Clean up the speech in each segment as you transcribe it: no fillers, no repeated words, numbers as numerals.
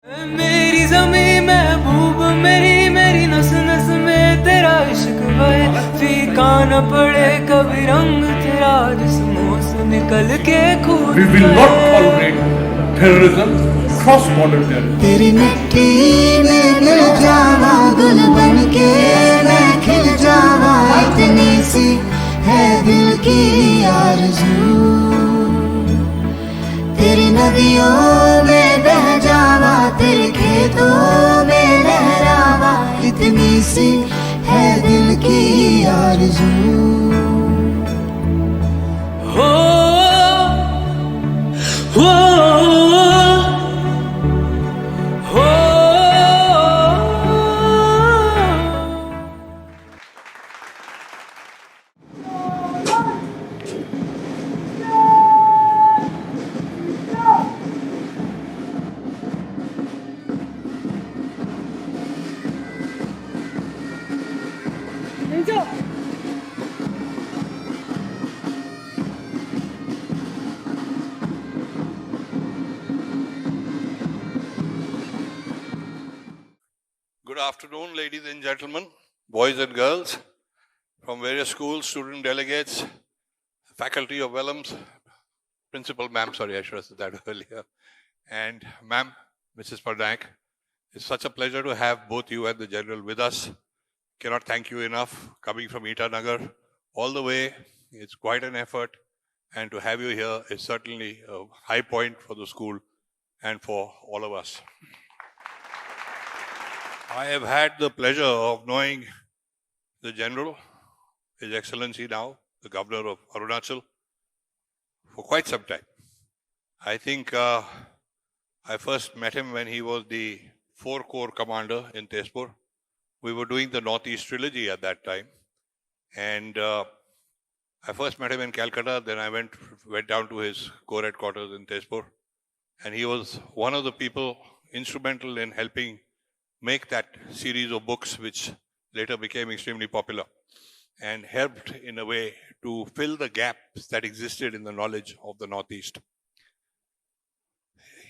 मेरी ज़मीं महबूब मेरी मेरी नस नस में तेरा इश्क बहे फीका न पड़े कभी रंग तेरा जिस्मों से निकल के खून We will not tolerate terrorism, cross-border terrorism. तेरी मिट्टी में मिल जावा गुल बन के मैं खिल जावा इतनी सी है दिल की आरज़ू तेरी नदियों में बह जावा तेरे खेतों में लहरावा इतनी सी है दिल की आरज़ू हो हो हो Good afternoon, ladies and gentlemen, boys and girls, from various schools, student delegates, faculty of Welham's, principal ma'am, sorry, I should have said that earlier, and ma'am, Mrs. Parnaik. It's such a pleasure to have both you and the General with us. Cannot thank you enough, coming from Itanagar all the way. It's quite an effort, and to have you here is certainly a high point for the school and for all of us. I have had the pleasure of knowing the General, His Excellency now, the Governor of Arunachal, for quite some time. I think I first met him when he was the 4 Corps Commander in Tezpur. We were doing the Northeast Trilogy at that time. And I first met him in Calcutta, then I went down to his Corps headquarters in Tezpur. And he was one of the people instrumental in helping make that series of books which later became extremely popular and helped in a way to fill the gaps that existed in the knowledge of the Northeast.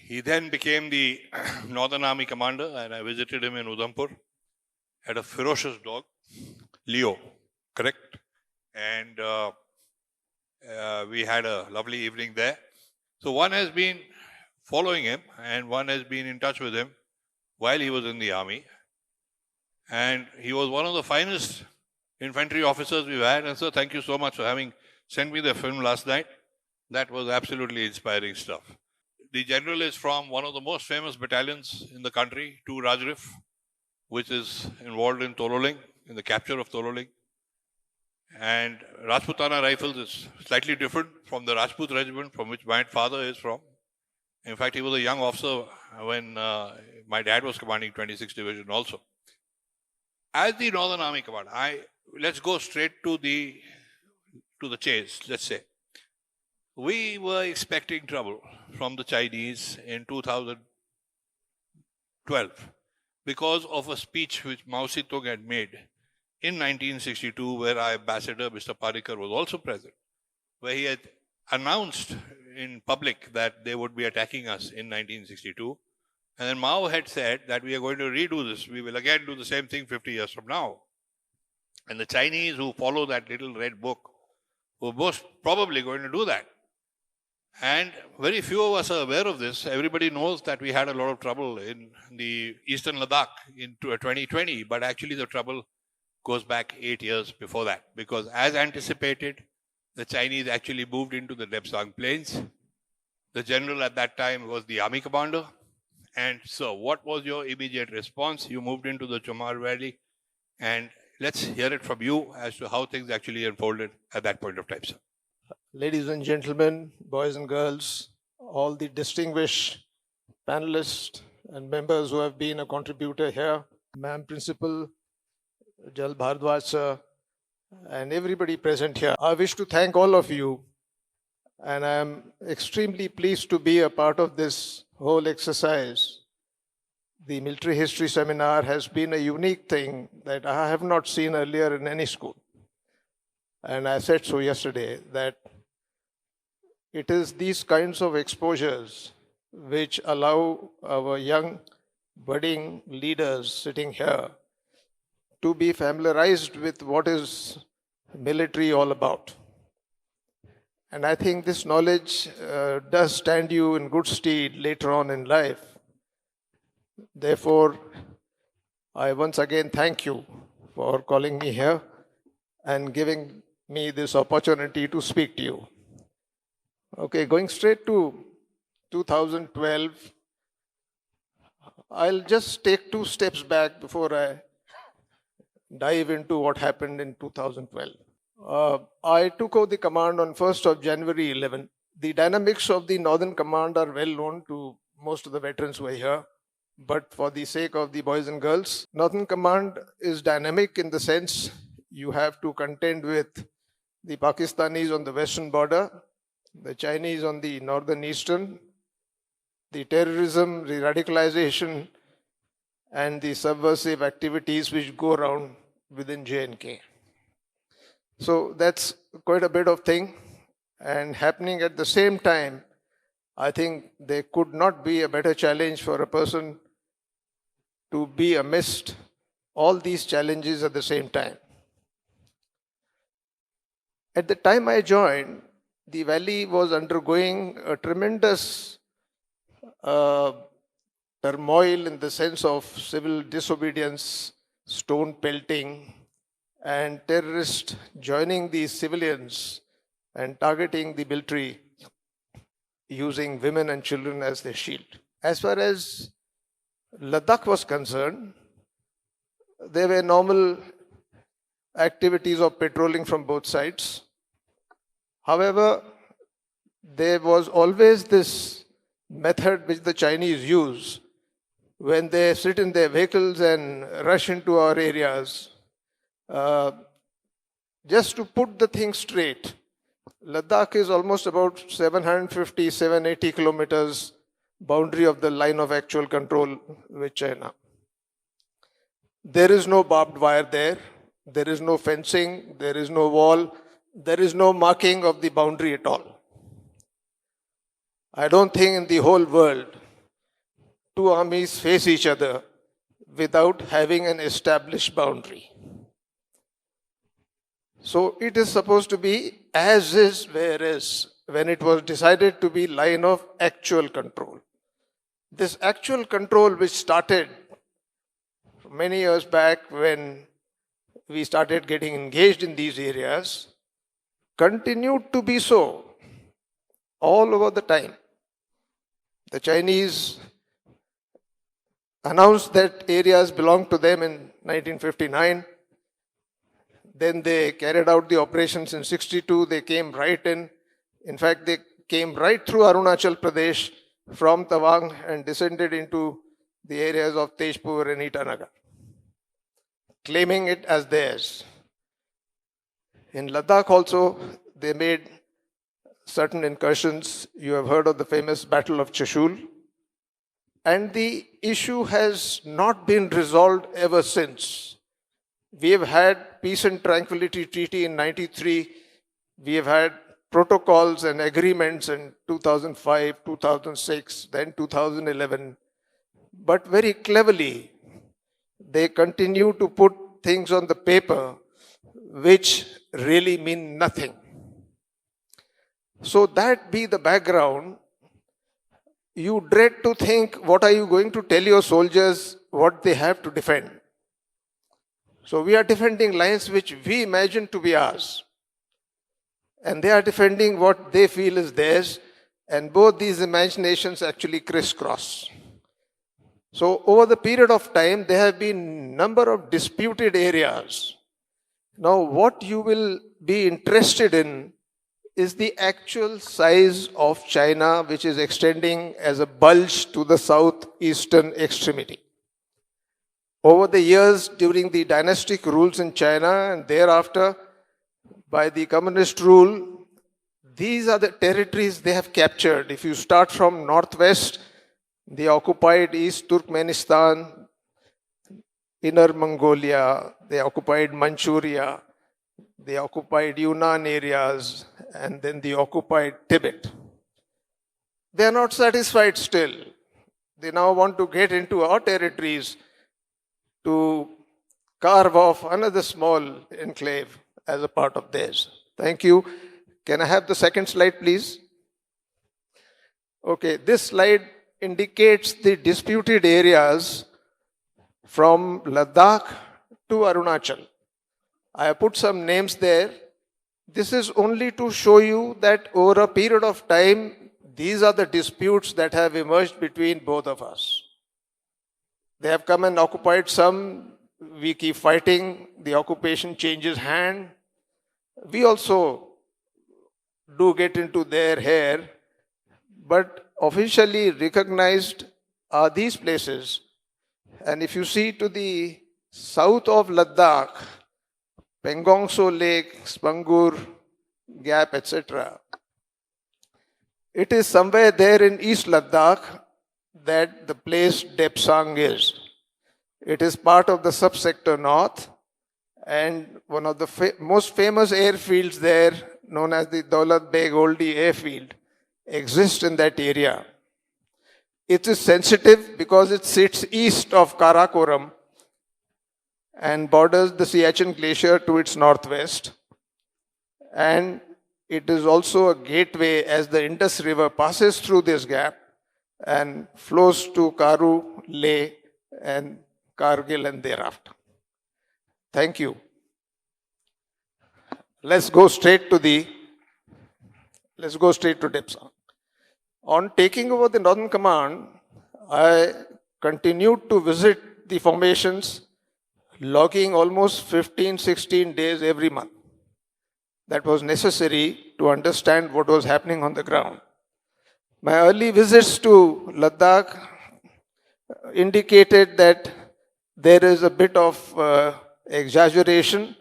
He then became the Northern Army Commander and I visited him in Udhampur. Had a ferocious dog, Leo, correct? And we had a lovely evening there. So one has been following him and one has been in touch with him while he was in the army. And he was one of the finest infantry officers we've had. And so thank you so much for having sent me the film last night. That was absolutely inspiring stuff. The General is from one of the most famous battalions in the country, 2 Rajrif, which is involved in Tololing, in the capture of Tololing. And Rajputana Rifles is slightly different from the Rajput regiment from which my father is from. In fact, he was a young officer when my dad was commanding 26th Division also. As the Northern Army Commander, let's go straight to the chase, let's say. We were expecting trouble from the Chinese in 2012 because of a speech which Mao Zedong had made in 1962, where our ambassador, Mr. Parikar, was also present, where he had announced in public that they would be attacking us in 1962. And then Mao had said that we are going to redo this. We will again do the same thing 50 years from now. And the Chinese who follow that little red book were most probably going to do that. And very few of us are aware of this. Everybody knows that we had a lot of trouble in the Eastern Ladakh in 2020, but actually the trouble goes back 8 years before that. Because as anticipated, the Chinese actually moved into the Depsang Plains. The General at that time was the Army Commander. And so what was your immediate response? You moved into the Chomar Valley. And let's hear it from you as to how things actually unfolded at that point of time, sir. Ladies and gentlemen, boys and girls, all the distinguished panelists and members who have been a contributor here, Ma'am Principal, Jal Bhardwaj sir, and everybody present here. I wish to thank all of you, and I am extremely pleased to be a part of this whole exercise. The military history seminar has been a unique thing that I have not seen earlier in any school. And I said so yesterday that it is these kinds of exposures which allow our young budding leaders sitting here to be familiarized with what is military all about. And I think this knowledge does stand you in good stead later on in life. Therefore, I once again thank you for calling me here and giving me this opportunity to speak to you. Okay, going straight to 2012, I'll just take 2 steps back before I dive into what happened in 2012. I took over the command on 1st of January 11. The dynamics of the Northern Command are well known to most of the veterans who are here. But for the sake of the boys and girls, Northern Command is dynamic in the sense you have to contend with the Pakistanis on the western border, the Chinese on the northern eastern, the terrorism, the radicalization, and the subversive activities which go around within J&K. So that's quite a bit of thing, and happening at the same time. I think there could not be a better challenge for a person to be amidst all these challenges at the same time. At the time I joined, the valley was undergoing a tremendous turmoil in the sense of civil disobedience, stone pelting, and terrorists joining the civilians and targeting the military using women and children as their shield. As far as Ladakh was concerned, there were normal activities of patrolling from both sides. However, there was always this method which the Chinese use when they sit in their vehicles and rush into our areas. Just to put the thing straight, Ladakh is almost about 750, 780 kilometers boundary of the line of actual control with China. There is no barbed wire there. There is no fencing. There is no wall. There is no marking of the boundary at all. I don't think in the whole world two armies face each other without having an established boundary. So it is supposed to be as is, where is, when it was decided to be line of actual control. This actual control, which started many years back when we started getting engaged in these areas, continued to be so all over the time. The Chinese announced that areas belonged to them in 1959. Then they carried out the operations in 62. They came right in. In fact, they came right through Arunachal Pradesh from Tawang and descended into the areas of Tejpur and Itanagar, claiming it as theirs. In Ladakh also, they made certain incursions. You have heard of the famous Battle of Chashul. And the issue has not been resolved ever since. We have had Peace and Tranquility Treaty in 93. We have had protocols and agreements in 2005, 2006, then 2011. But very cleverly, they continue to put things on the paper which really mean nothing. So that be the background, you dread to think, what are you going to tell your soldiers what they have to defend? So we are defending lines which we imagine to be ours. And they are defending what they feel is theirs. And both these imaginations actually crisscross. So over the period of time, there have been number of disputed areas. Now what you will be interested in is the actual size of China, which is extending as a bulge to the southeastern extremity. Over the years, during the dynastic rules in China and thereafter by the communist rule, these are the territories they have captured. If you start from northwest, they occupied East Turkmenistan, Inner Mongolia, they occupied Manchuria, they occupied Yunnan areas, and then they occupied Tibet. They are not satisfied still. they now want to get into our territories to carve off another small enclave as a part of theirs. Thank you. Can I have the second slide, please? Okay, this slide indicates the disputed areas from Ladakh to Arunachal. I have put some names there. This is only to show you that over a period of time, these are the disputes that have emerged between both of us. They have come and occupied some, we keep fighting, the occupation changes hand. We also do get into their hair, but officially recognized are these places. And if you see to the south of Ladakh, Pengongso Lake, Spangur Gap, etc. It is somewhere there in East Ladakh that the place Depsang is. It is part of the subsector north, and one of the most famous airfields there, known as the Daulat Beg Oldie airfield, exists in that area. It is sensitive because it sits east of Karakoram and borders the Siachen Glacier to its northwest. And it is also a gateway as the Indus River passes through this gap and flows to Karu, Leh, and Kargil and thereafter. Thank you. Let's go straight to Depsang. On taking over the Northern Command, I continued to visit the formations, logging almost 15-16 days every month. That was necessary to understand what was happening on the ground. My early visits to Ladakh indicated that there is a bit of exaggeration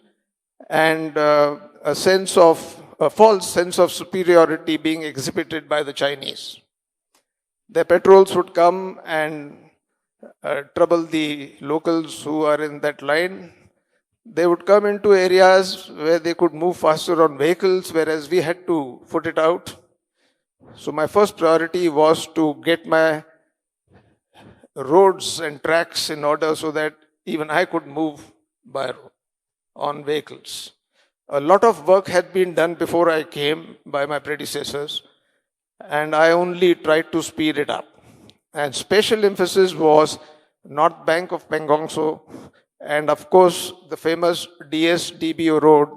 and a false sense of superiority being exhibited by the Chinese. Their patrols would come and trouble the locals who are in that line. They would come into areas where they could move faster on vehicles, whereas we had to foot it out. So my first priority was to get my roads and tracks in order so that even I could move by road on vehicles. A lot of work had been done before I came by my predecessors, and I only tried to speed it up. And special emphasis was north bank of Pengongso, and of course the famous DS-DBO road,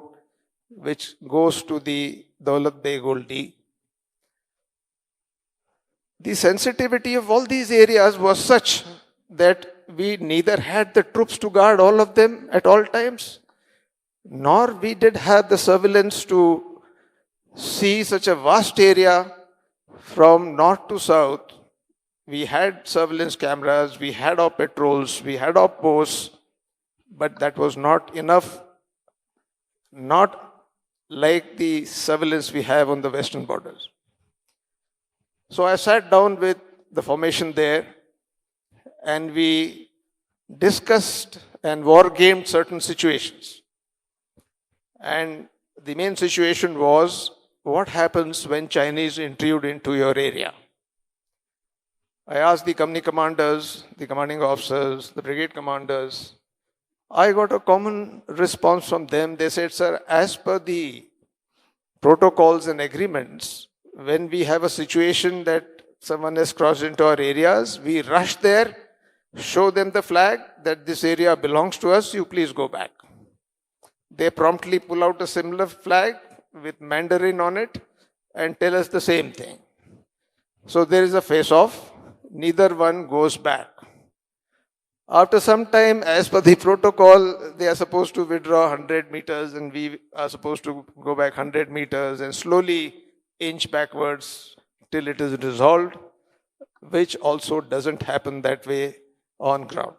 which goes to the Daulat Beg Oldie. The sensitivity of all these areas was such that we neither had the troops to guard all of them at all times, nor we did have the surveillance to see such a vast area from north to south. We had surveillance cameras, we had our patrols, we had our posts, but that was not enough, not like the surveillance we have on the western borders. So I sat down with the formation there, and we discussed and war-gamed certain situations. And the main situation was, what happens when Chinese intrude into your area? I asked the company commanders, the commanding officers, the brigade commanders. I got a common response from them. They said, sir, as per the protocols and agreements, when we have a situation that someone has crossed into our areas, we rush there, show them the flag that this area belongs to us, you please go back. They promptly pull out a similar flag with Mandarin on it and tell us the same thing. So there is a face-off. Neither one goes back. After some time, as per the protocol, they are supposed to withdraw 100 meters and we are supposed to go back 100 meters and slowly inch backwards till it is resolved, which also doesn't happen that way on ground.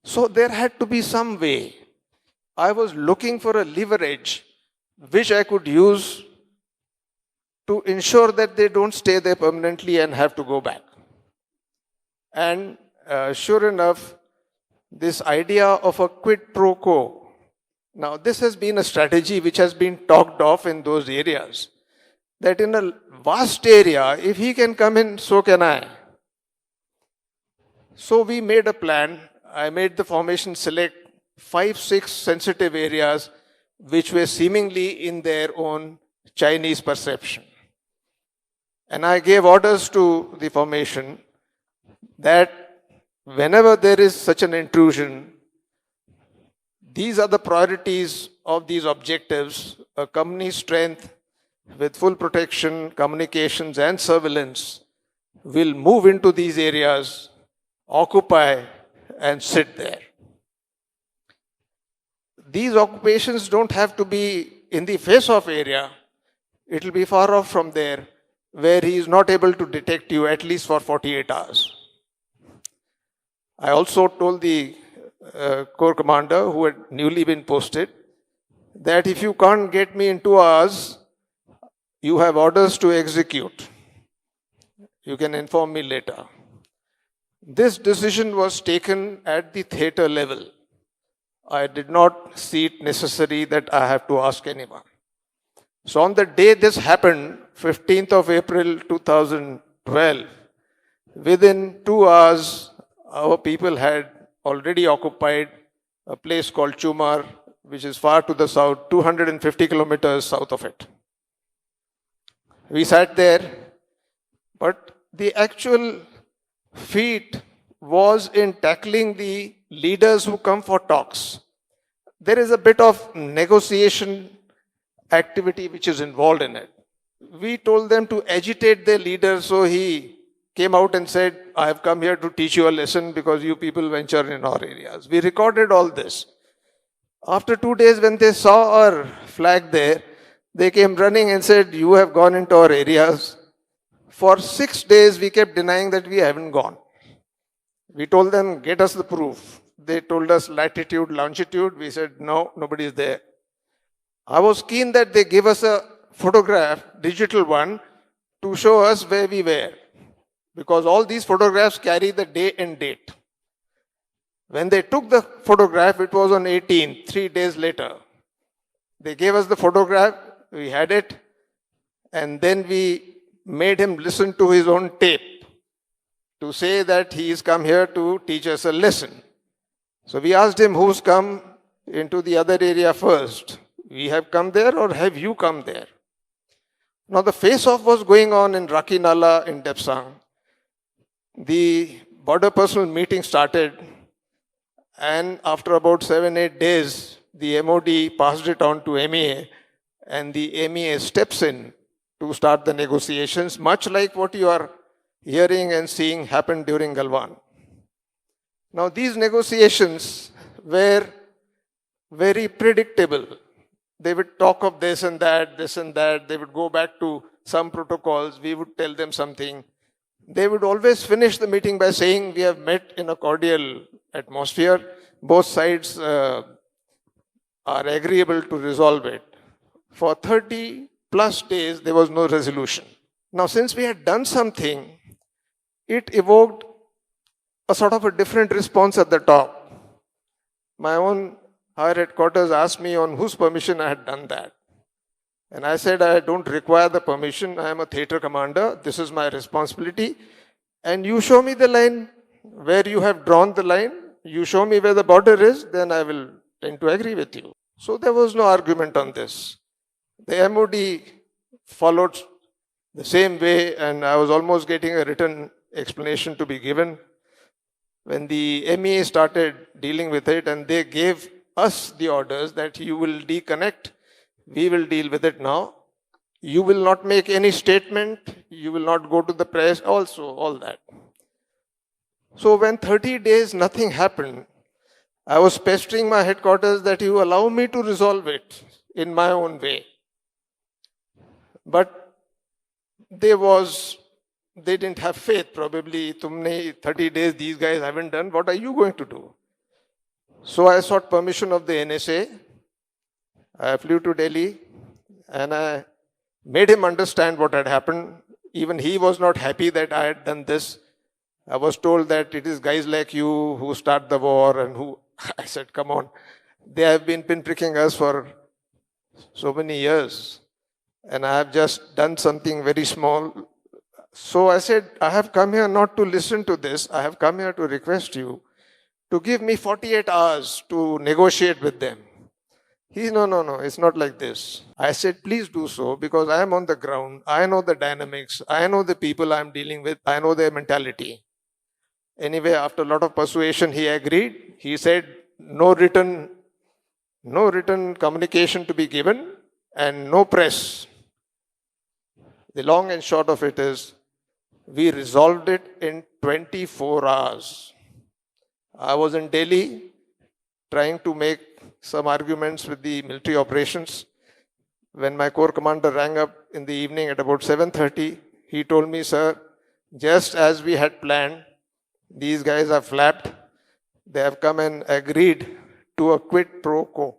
So there had to be some way. I was looking for a leverage which I could use to ensure that they don't stay there permanently and have to go back. And sure enough, this idea of a quid pro quo. Now, this has been a strategy which has been talked of in those areas. That in a vast area, if he can come in, so can I. So we made a plan. I made the formation select 5-6 sensitive areas which were seemingly in their own Chinese perception. And I gave orders to the formation that whenever there is such an intrusion, these are the priorities of these objectives: a company strength with full protection, communications and surveillance will move into these areas, occupy and sit there. These occupations don't have to be in the face-off area. It will be far off from there, where he is not able to detect you at least for 48 hours. I also told the corps commander, who had newly been posted, that if you can't get me in 2 hours, you have orders to execute. You can inform me later. This decision was taken at the theatre level. I did not see it necessary that I have to ask anyone. So on the day this happened, 15th of April 2012, within 2 hours, our people had already occupied a place called Chumar, which is far to the south, 250 kilometers south of it. We sat there, but the actual feat was in tackling the leaders who come for talks. There is a bit of negotiation activity which is involved in it. We told them to agitate their leader, so he came out and said, I have come here to teach you a lesson because you people venture in our areas. We recorded all this. After 2 days, when they saw our flag there, they came running and said, you have gone into our areas. For 6 days, we kept denying that we haven't gone. We told them, get us the proof. They told us latitude, longitude. We said, no, nobody is there. I was keen that they give us a photograph, digital one, to show us where we were. Because all these photographs carry the day and date. When they took the photograph, it was on 18th, 3 days later. They gave us the photograph, we had it, and then we made him listen to his own tape to say that he is come here to teach us a lesson. So we asked him, who's come into the other area first? We have come there, or have you come there? Now the face-off was going on in Rakinala in Depsang. The border personnel meeting started, and after about 7-8 days, the MOD passed it on to MEA, and the MEA steps in to start the negotiations, much like what you are hearing and seeing happen during Galwan. Now these negotiations were very predictable. They would talk of this and that, they would go back to some protocols, we would tell them something. They would always finish the meeting by saying, we have met in a cordial atmosphere. Both sides are agreeable to resolve it. For 30 plus days, there was no resolution. Now, since we had done something, it evoked a sort of a different response at the top. My own higher headquarters asked me on whose permission I had done that. And I said, I don't require the permission. I am a theatre commander. This is my responsibility. And you show me the line where you have drawn the line. You show me where the border is, then I will tend to agree with you. So there was no argument on this. The MOD followed the same way, and I was almost getting a written explanation to be given. When the MEA started dealing with it, and they gave us the orders that you will deconnect, we will deal with it now. You will not make any statement. You will not go to the press. Also, all that. So when 30 days nothing happened, I was pestering my headquarters that you allow me to resolve it in my own way. But they didn't have faith. Probably, 30 days these guys haven't done. What are you going to do? So I sought permission of the NSA. I flew to Delhi and I made him understand what had happened. Even he was not happy that I had done this. I was told that it is guys like you who start the war and who, I said, come on. They have been pinpricking us for so many years. And I have just done something very small. So I said, I have come here not to listen to this. I have come here to request you to give me 48 hours to negotiate with them. He, no, it's not like this. I said, please do so because I am on the ground. I know the dynamics. I know the people I'm dealing with. I know their mentality. Anyway, after a lot of persuasion, he agreed. He said, no written communication to be given and no press. The long and short of it is, we resolved it in 24 hours. I was in Delhi trying to make some arguments with the military operations. When my corps commander rang up in the evening at about 7:30, he told me, sir, just as we had planned, these guys are flapped. They have come and agreed to a quid pro quo.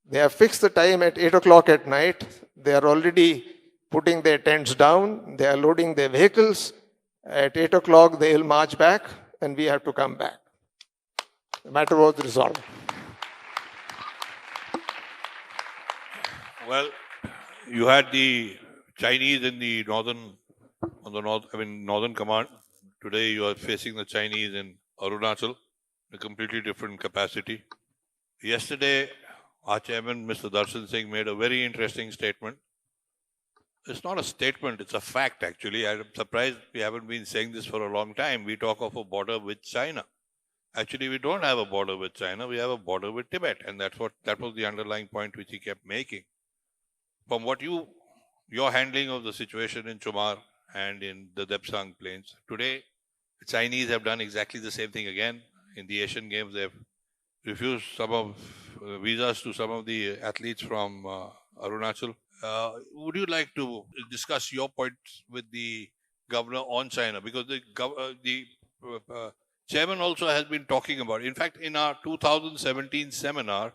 They have fixed the time at 8 o'clock at night. They are already putting their tents down. They are loading their vehicles. At 8 o'clock, they will march back and we have to come back. The matter was resolved. Well, you had the Chinese in the northern command. Today you are facing the Chinese in Arunachal, a completely different capacity. Yesterday, our chairman, Mr. Darshan Singh, made a very interesting statement. It's not a statement, it's a fact actually. I'm surprised we haven't been saying this for a long time. We talk of a border with China. Actually, we don't have a border with China, we have a border with Tibet. And that was the underlying point which he kept making. From what your handling of the situation in Chumar and in the Depsang plains, today the Chinese have done exactly the same thing again. In the Asian Games, they have refused some of visas to some of the athletes from Arunachal. Would you like to discuss your points with the governor on China? Because the chairman also has been talking about it. In fact, in our 2017 seminar,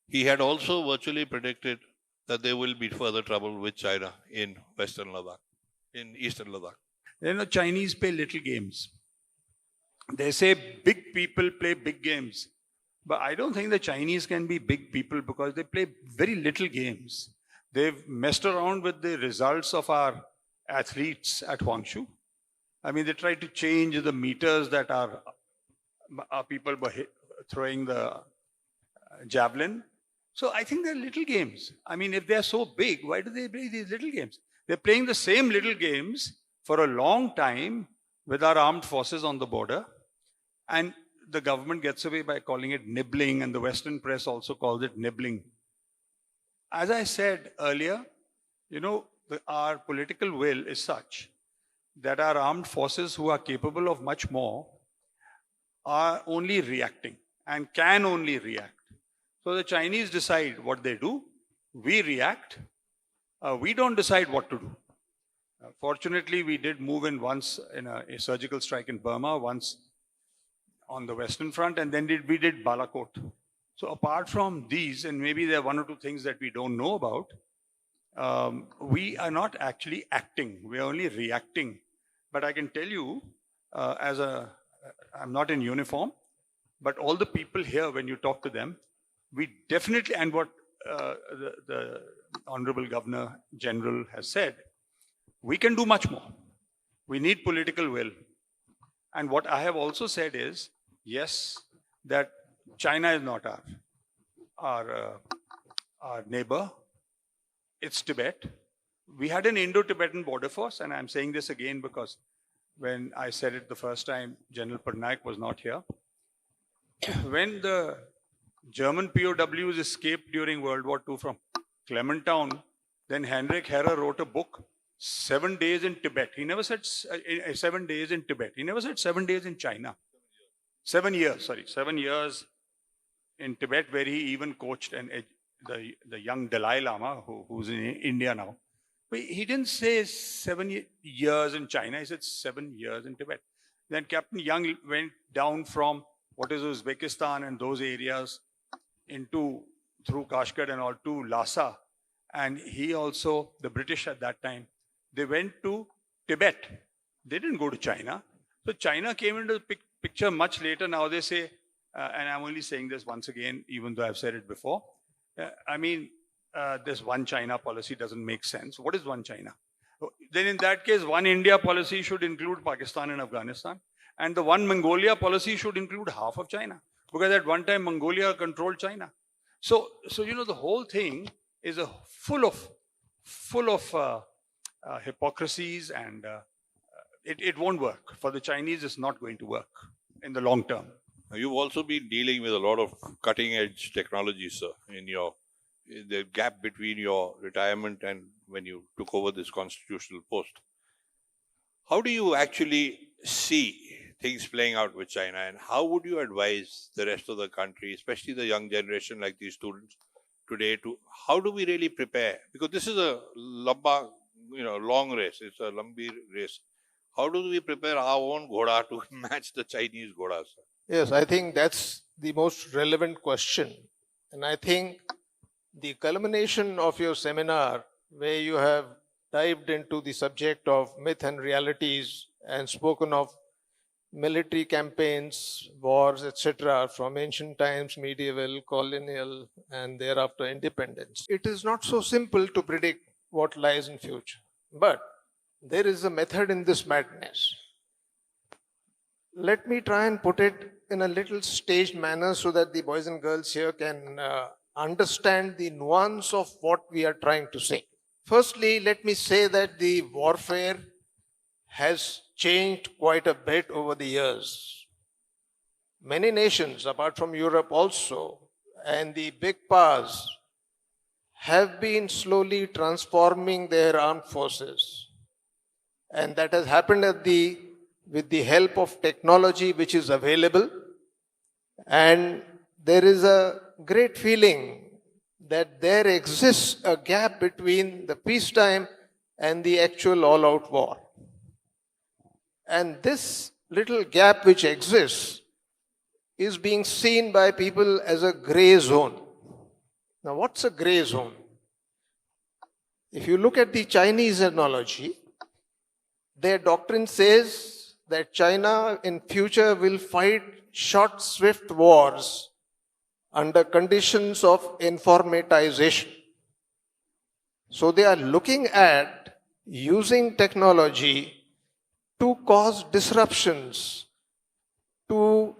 he had also virtually predicted that there will be further trouble with China in Western Ladakh, in Eastern Ladakh. You know, Chinese play little games. They say big people play big games. But I don't think the Chinese can be big people because they play very little games. They've messed around with the results of our athletes at Huangshu. I mean, they tried to change the meters that our people were throwing the javelin. So I think they're little games. I mean, if they're so big, why do they play these little games? They're playing the same little games for a long time with our armed forces on the border. And the government gets away by calling it nibbling, and the Western press also calls it nibbling. As I said earlier, you know, our political will is such that our armed forces, who are capable of much more, are only reacting and can only react. So the Chinese decide what they do, we react, we don't decide what to do. Fortunately, we did move in once in a surgical strike in Burma, once on the Western front, and then we did Balakot. So apart from these, and maybe there are one or two things that we don't know about, we are not actually acting, we are only reacting. But I can tell you, I'm not in uniform, but all the people here, when you talk to them, we definitely, and what the Honorable Governor General has said, we can do much more. We need political will. And what I have also said is, yes, that China is not our neighbor. It's Tibet. We had an Indo-Tibetan border force, and I'm saying this again because when I said it the first time, General Parnaik was not here. When the German POWs escaped during World War II from Clementown, then Heinrich Herrer wrote a book, 7 Days in Tibet. He never said 7 days in Tibet. He never said 7 days in China. 7 years, 7 years in Tibet, where he even coached the young Dalai Lama, who's in India now. But he didn't say 7 years in China. He said 7 years in Tibet. Then Captain Young went down from what is Uzbekistan and those areas through Kashgar and all to Lhasa. And he also, the British at that time, they went to Tibet. They didn't go to China. So China came into the picture much later. Now they say, and I'm only saying this once again, even though I've said it before. This one China policy doesn't make sense. What is one China? then in that case, one India policy should include Pakistan and Afghanistan. And the one Mongolia policy should include half of China. Because at one time, Mongolia controlled China. So the whole thing is full of hypocrisies, and it won't work. For the Chinese, it's not going to work in the long term. You've also been dealing with a lot of cutting-edge technology, sir, in the gap between your retirement and when you took over this constitutional post. How do you actually see things playing out with China, and how would you advise the rest of the country, especially the young generation like these students today, to how do we really prepare? Because this is a long race. It's a lambi race. How do we prepare our own ghoda to match the Chinese ghoda, sir? Yes, I think that's the most relevant question. And I think the culmination of your seminar, where you have dived into the subject of myth and realities and spoken of military campaigns, wars, etc., from ancient times, medieval, colonial, and thereafter independence. It is not so simple to predict what lies in future. But there is a method in this madness. Let me try and put it in a little staged manner so that the boys and girls here can understand the nuance of what we are trying to say. Firstly, let me say that the warfare has changed quite a bit over the years. Many nations, apart from Europe also, and the big powers, have been slowly transforming their armed forces. And that has happened with the help of technology which is available. And there is a great feeling that there exists a gap between the peacetime and the actual all-out war. And this little gap which exists is being seen by people as a gray zone. Now, what's a gray zone? If you look at the Chinese analogy, their doctrine says that China in future will fight short, swift wars under conditions of informatization. So they are looking at using technology to cause disruptions, to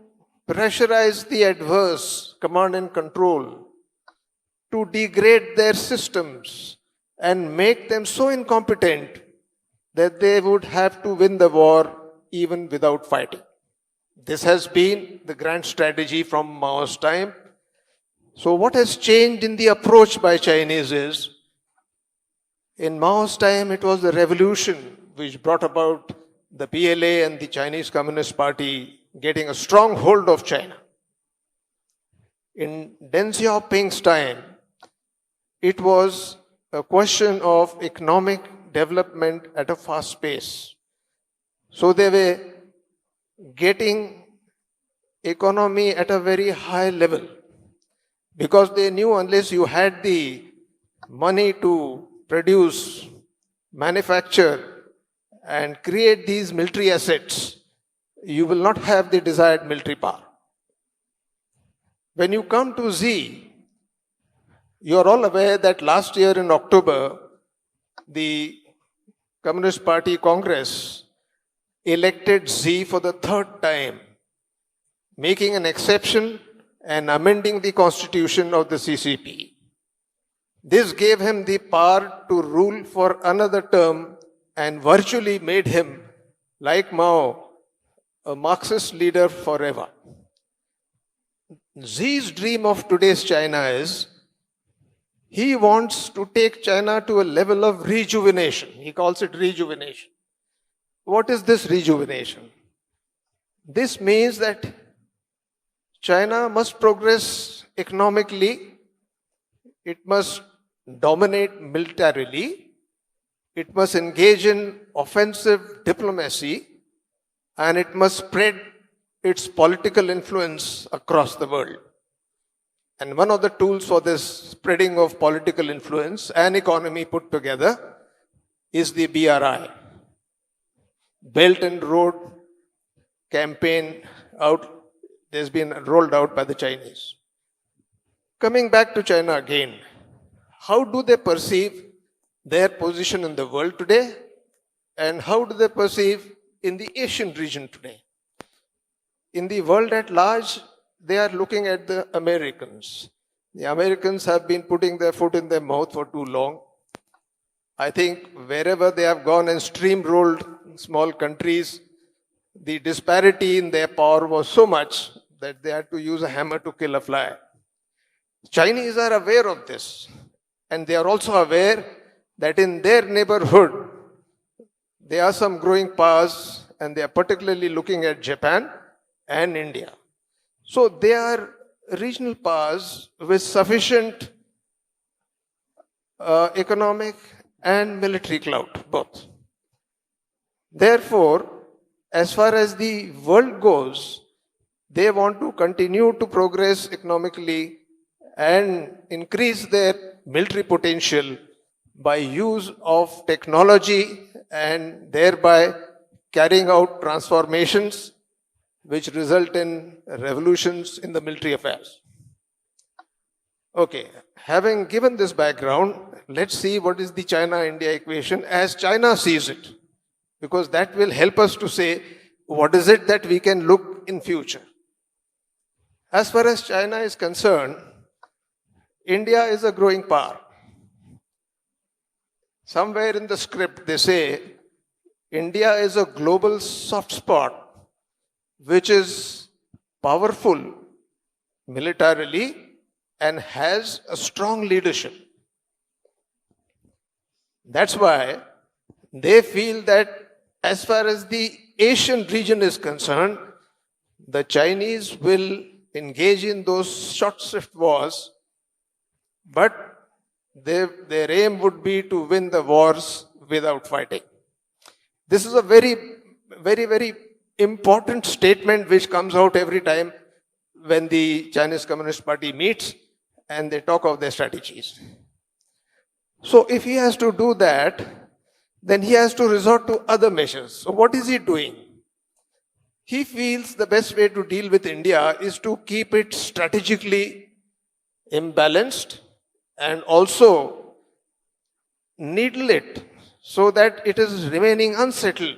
pressurize the adverse command and control, to degrade their systems and make them so incompetent that they would have to win the war even without fighting. This has been the grand strategy from Mao's time. So what has changed in the approach by Chinese is, in Mao's time it was the revolution which brought about the PLA and the Chinese Communist Party getting a strong hold of China. In Deng Xiaoping's time, it was a question of economic development at a fast pace. So they were getting economy at a very high level because they knew unless you had the money to produce, manufacture, and create these military assets, you will not have the desired military power. When you come to Xi, you are all aware that last year in October, the Communist Party Congress elected Xi for the third time, making an exception and amending the constitution of the CCP. This gave him the power to rule for another term and virtually made him, like Mao, a Marxist leader forever. Xi's dream of today's China is, he wants to take China to a level of rejuvenation. He calls it rejuvenation. What is this rejuvenation? This means that China must progress economically, it must dominate militarily, it must engage in offensive diplomacy, and it must spread its political influence across the world. And one of the tools for this spreading of political influence and economy put together is the BRI, Belt and Road campaign has been rolled out by the Chinese. Coming back to China again, how do they perceive their position in the world today? and how do they perceive in the Asian region today? In the world at large, they are looking at the Americans. The Americans have been putting their foot in their mouth for too long. I think wherever they have gone and steamrolled small countries, the disparity in their power was so much that they had to use a hammer to kill a fly. Chinese are aware of this, and they are also aware that in their neighborhood, there are some growing powers, and they are particularly looking at Japan and India. So they are regional powers with sufficient economic and military clout, both. Therefore, as far as the world goes, they want to continue to progress economically and increase their military potential by use of technology and thereby carrying out transformations which result in revolutions in the military affairs. Okay, having given this background, let's see what is the China-India equation as China sees it, because that will help us to say what is it that we can look in future. As far as China is concerned, India is a growing power. Somewhere in the script they say India is a global soft spot which is powerful militarily and has a strong leadership. That's why they feel that as far as the Asian region is concerned, the Chinese will engage in those short-shrift wars, but their aim would be to win the wars without fighting. This is a very, very, very important statement which comes out every time when the Chinese Communist Party meets and they talk of their strategies. So if he has to do that, then he has to resort to other measures. So what is he doing? He feels the best way to deal with India is to keep it strategically imbalanced and also needle it so that it is remaining unsettled.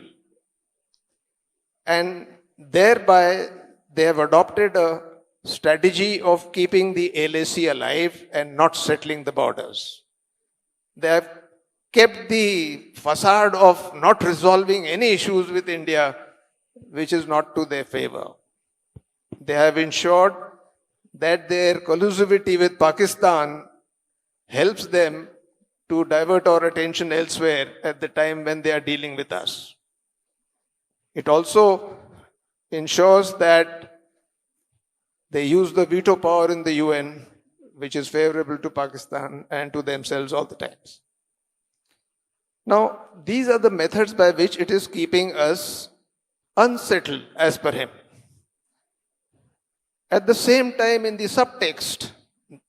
And thereby they have adopted a strategy of keeping the LAC alive and not settling the borders. They have kept the facade of not resolving any issues with India, which is not to their favor. They have ensured that their collusivity with Pakistan helps them to divert our attention elsewhere at the time when they are dealing with us. It also ensures that they use the veto power in the UN, which is favorable to Pakistan and to themselves all the times. Now, these are the methods by which it is keeping us unsettled as per him. At the same time, in the subtext,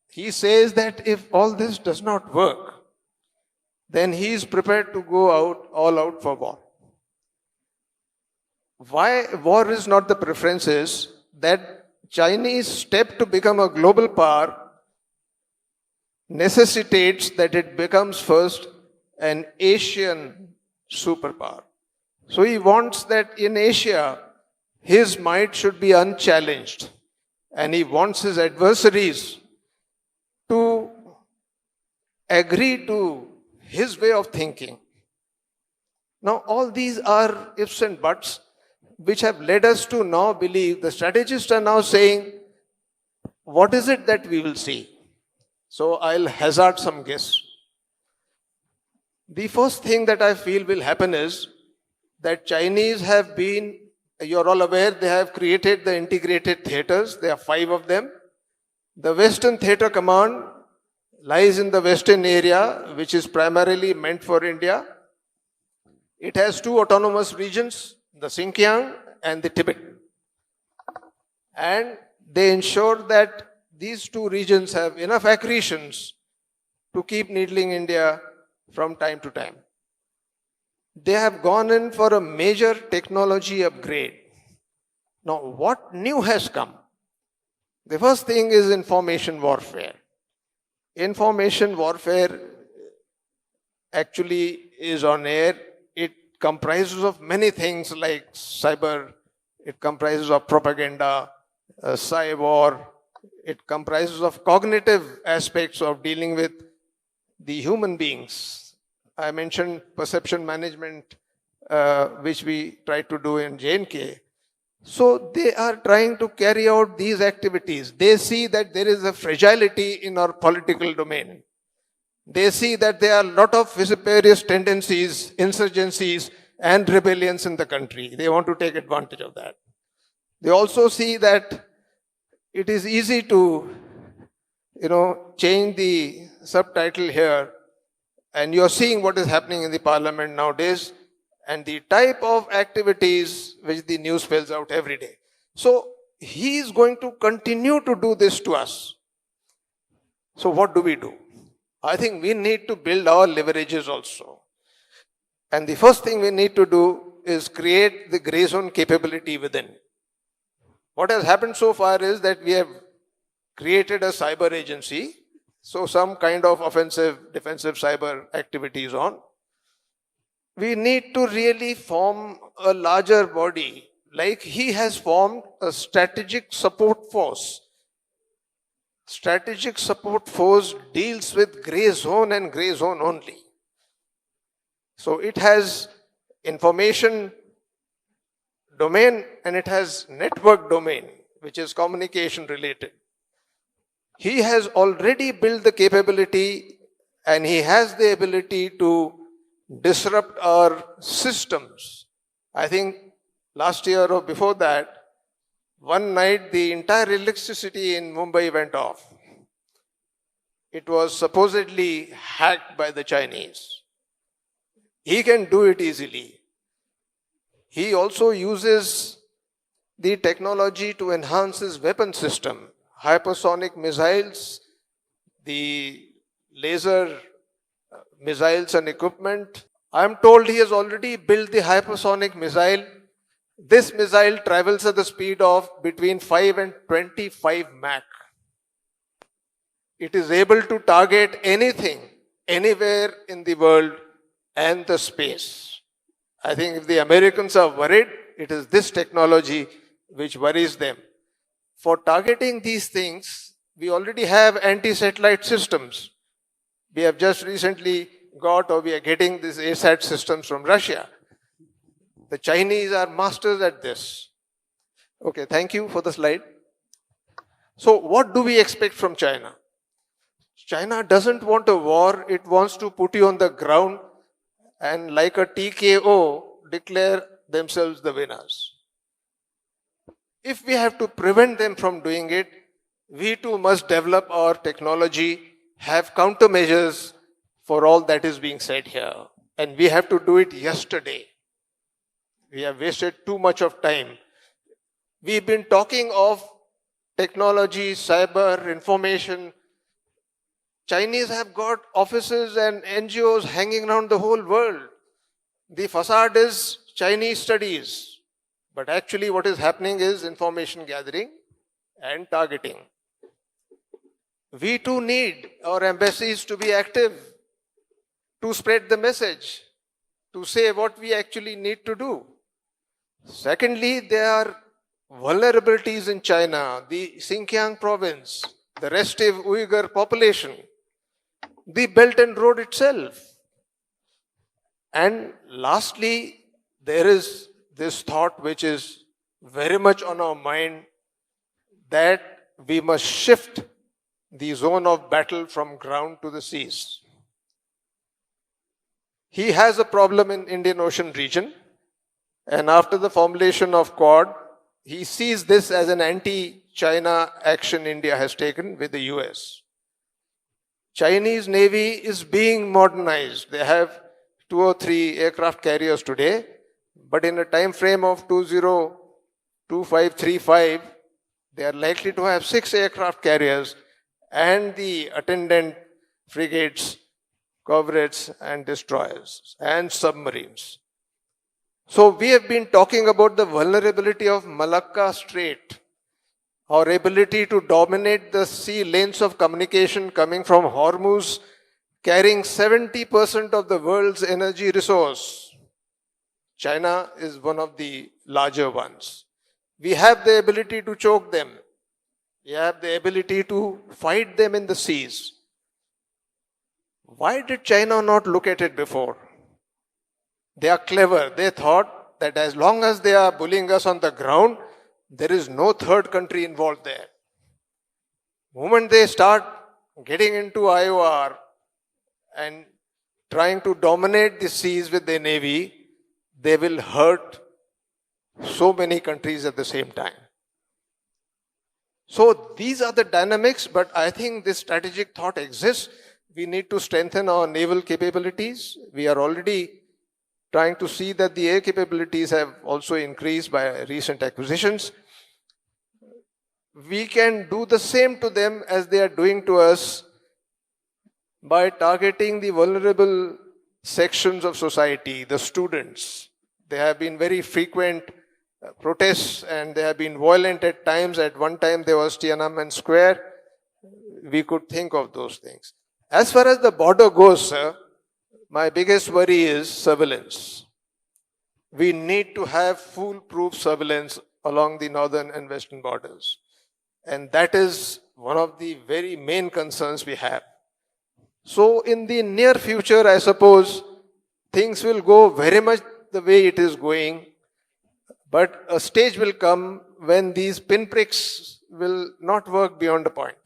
he says that if all this does not work, then he is prepared to go all out for war. Why war is not the preference is that Chinese step to become a global power necessitates that it becomes first an Asian superpower. So he wants that in Asia, his might should be unchallenged, and he wants his adversaries to agree to his way of thinking. Now, all these are ifs and buts, which have led us to now believe, the strategists are now saying, what is it that we will see? So I'll hazard some guess. The first thing that I feel will happen is that Chinese have been, you're all aware, they have created the integrated theaters. There are 5 of them. The Western Theater Command lies in the Western area, which is primarily meant for India. It has 2 autonomous regions, the Xinjiang and the Tibet. And they ensure that these 2 regions have enough accretions to keep needling India from time to time. They have gone in for a major technology upgrade. Now, what new has come? The first thing is information warfare. Information warfare actually is on air. It comprises of many things like cyber, it comprises of propaganda, cyber, it comprises of cognitive aspects of dealing with the human beings. I mentioned perception management, which we try to do in JNK. So they are trying to carry out these activities. They see that there is a fragility in our political domain. They see that there are a lot of vociferous tendencies, insurgencies, and rebellions in the country. They want to take advantage of that. They also see that it is easy to, change the subtitle here, and you're seeing what is happening in the parliament nowadays, and the type of activities which the news spells out every day. So he is going to continue to do this to us. So what do we do? I think we need to build our leverages also. And the first thing we need to do is create the gray zone capability within. What has happened so far is that we have created a cyber agency, so some kind of offensive, defensive cyber activities on. We need to really form a larger body, like he has formed a strategic support force. Strategic support force deals with gray zone and gray zone only. So it has information domain and it has network domain, which is communication related. He has already built the capability and he has the ability to disrupt our systems. I think last year or before that, one night the entire electricity in Mumbai went off. It was supposedly hacked by the Chinese. He can do it easily. He also uses the technology to enhance his weapon system, hypersonic missiles, the laser missiles and equipment. I am told he has already built the hypersonic missile. This missile travels at the speed of between 5 and 25 Mach. It is able to target anything, anywhere in the world and the space. I think if the Americans are worried, it is this technology which worries them. For targeting these things, we already have anti-satellite systems. We have just recently got, or we are getting these ASAT systems from Russia. The Chinese are masters at this. Okay, thank you for the slide. So what do we expect from China? China doesn't want a war, it wants to put you on the ground and like a TKO, declare themselves the winners. If we have to prevent them from doing it, we too must develop our technology, have countermeasures for all that is being said here. And we have to do it yesterday. We have wasted too much of time. We've been talking of technology, cyber, information. Chinese have got offices and NGOs hanging around the whole world. The facade is Chinese studies. But actually what is happening is information gathering and targeting. We too need our embassies to be active, to spread the message, to say what we actually need to do. Secondly, there are vulnerabilities in China, the Xinjiang province, the restive Uyghur population, the Belt and Road itself. And lastly, there is this thought which is very much on our mind, that we must shift the zone of battle from ground to the seas. He has a problem in Indian Ocean region, and after the formulation of Quad, he sees this as an anti-China action India has taken with the US. Chinese Navy is being modernized. They have 2 or 3 aircraft carriers today, but in a time frame of 2025-35, they are likely to have 6 aircraft carriers and the attendant frigates, corvettes and destroyers and submarines. So we have been talking about the vulnerability of Malacca Strait, our ability to dominate the sea lanes of communication coming from Hormuz, carrying 70% of the world's energy resource. China is one of the larger ones. We have the ability to choke them. We have the ability to fight them in the seas. Why did China not look at it before? They are clever. They thought that as long as they are bullying us on the ground, there is no third country involved there. The moment they start getting into IOR and trying to dominate the seas with their navy, they will hurt so many countries at the same time. So these are the dynamics, but I think this strategic thought exists. We need to strengthen our naval capabilities. We are already trying to see that the air capabilities have also increased by recent acquisitions. We can do the same to them as they are doing to us by targeting the vulnerable sections of society, the students. There have been very frequent protests and they have been violent at times. At one time there was Tiananmen Square. We could think of those things. As far as the border goes, sir, my biggest worry is surveillance. We need to have foolproof surveillance along the northern and western borders. And that is one of the very main concerns we have. So in the near future, I suppose, things will go very much the way it is going. But a stage will come when these pinpricks will not work beyond a point.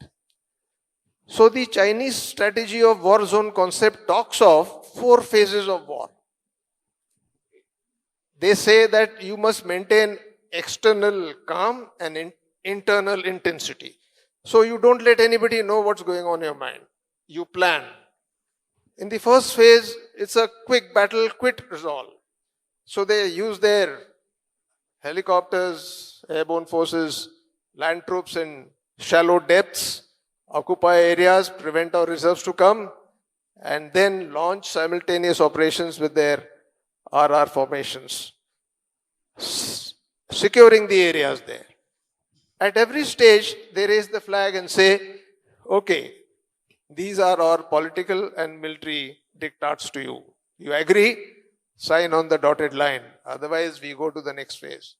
So the Chinese strategy of war zone concept talks of 4 phases of war. They say that you must maintain external calm and internal intensity. So you don't let anybody know what's going on in your mind. You plan. In the first phase, it's a quick battle, quick resolve. So they use their helicopters, airborne forces, land troops in shallow depths, occupy areas, prevent our reserves to come, and then launch simultaneous operations with their RR formations, securing the areas there. At every stage, they raise the flag and say, okay, these are our political and military diktats to you. You agree? Sign on the dotted line. Otherwise, we go to the next phase.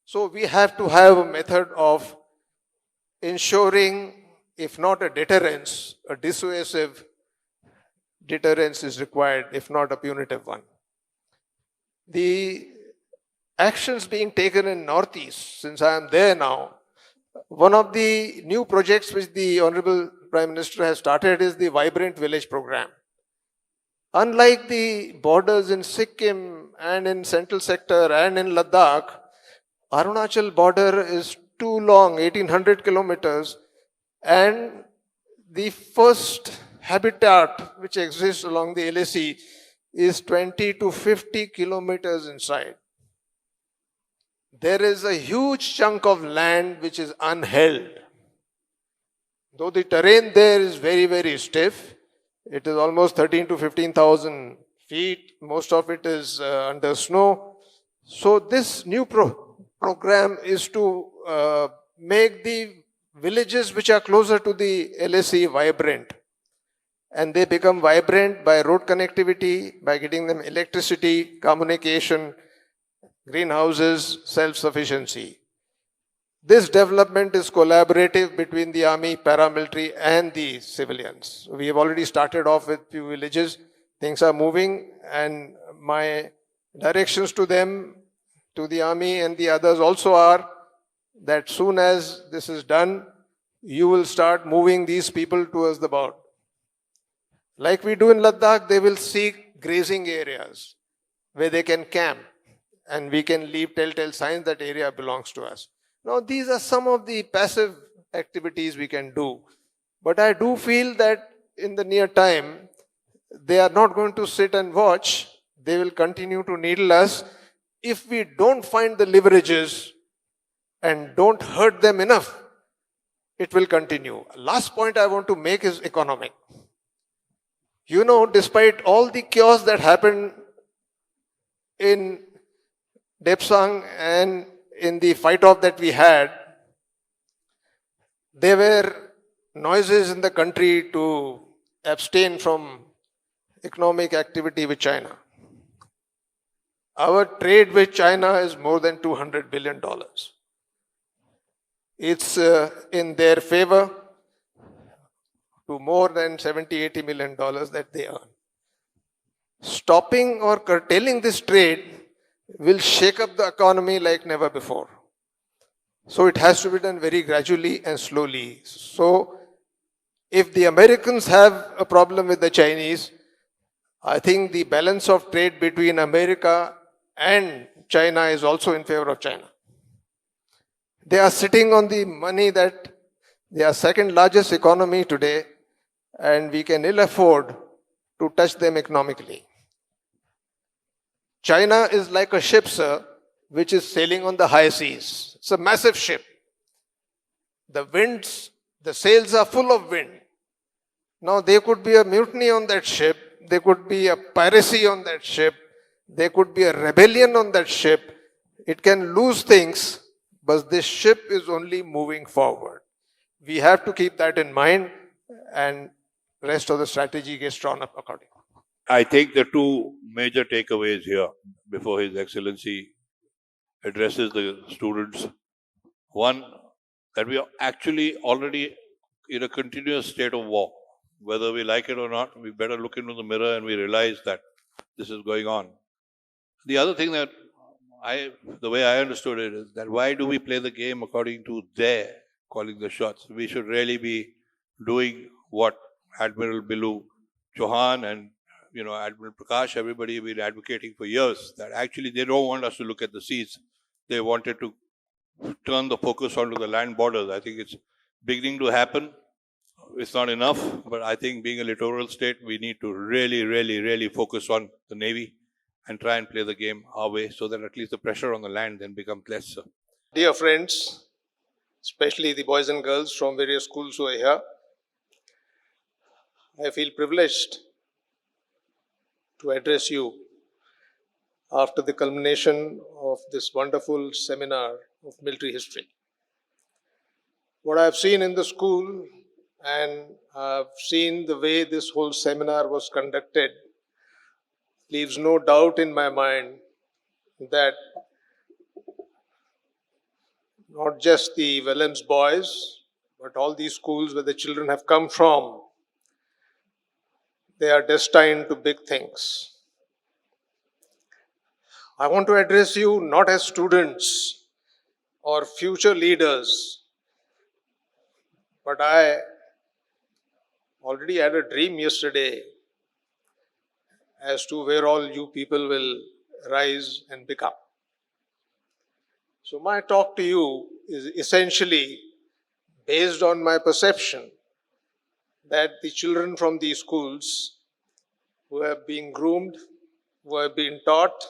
So we have to have a method of ensuring, if not a deterrence, a dissuasive deterrence is required, if not a punitive one. The actions being taken in Northeast, since I am there now, one of the new projects which the Honorable Prime Minister has started is the Vibrant Village Program. Unlike the borders in Sikkim and in Central Sector and in Ladakh, Arunachal border is too long, 1800 kilometers, and the first habitat which exists along the LAC is 20 to 50 kilometers inside. There is a huge chunk of land which is unheld. Though the terrain there is very, very stiff, it is almost 13 to 15,000 feet. Most of it is under snow. So this new program is to make the villages which are closer to the LAC vibrant. And they become vibrant by road connectivity, by getting them electricity, communication, greenhouses, self-sufficiency. This development is collaborative between the army, paramilitary and the civilians. We have already started off with few villages. Things are moving and my directions to them, to the army and the others also are that soon as this is done, you will start moving these people towards the border. Like we do in Ladakh, they will seek grazing areas where they can camp and we can leave telltale signs that area belongs to us. Now, these are some of the passive activities we can do. But I do feel that in the near time, they are not going to sit and watch. They will continue to needle us if we don't find the leverages and don't hurt them enough. It will continue. Last point I want to make is economic. You know, despite all the chaos that happened in Depsang and in the fight-off that we had, there were noises in the country to abstain from economic activity with China. Our trade with China is more than $200 billion. It's in their favor to more than $70-80 million that they earn. Stopping or curtailing this trade will shake up the economy like never before. So it has to be done very gradually and slowly. So if the Americans have a problem with the Chinese, I think the balance of trade between America and China is also in favor of China. They are sitting on the money that they are second largest economy today, and we can ill afford to touch them economically. China is like a ship, sir, which is sailing on the high seas. It's a massive ship. The winds, the sails are full of wind. Now there could be a mutiny on that ship, there could be a piracy on that ship, there could be a rebellion on that ship. It can lose things, but this ship is only moving forward. We have to keep that in mind, and rest of the strategy gets drawn up accordingly. I think the two major takeaways here before His Excellency addresses the students. One, that we are actually already in a continuous state of war. Whether we like it or not, we better look into the mirror and we realize that this is going on. The other thing that the way I understood it is that why do we play the game according to their calling the shots? We should really be doing what Admiral Bilu Chauhan and Admiral Prakash, everybody have been advocating for years, that actually they don't want us to look at the seas. They wanted to turn the focus onto the land borders. I think it's beginning to happen. It's not enough, but I think being a littoral state, we need to really focus on the Navy and try and play the game our way so that at least the pressure on the land then becomes less. Dear friends, especially the boys and girls from various schools who are here, I feel privileged to address you after the culmination of this wonderful seminar of military history. What I've seen in the school and I've seen the way this whole seminar was conducted leaves no doubt in my mind that not just the Welham's boys, but all these schools where the children have come from, they are destined to big things. I want to address you not as students or future leaders, but I already had a dream yesterday as to where all you people will rise and become. So my talk to you is essentially based on my perception that the children from these schools who have been groomed, who have been taught,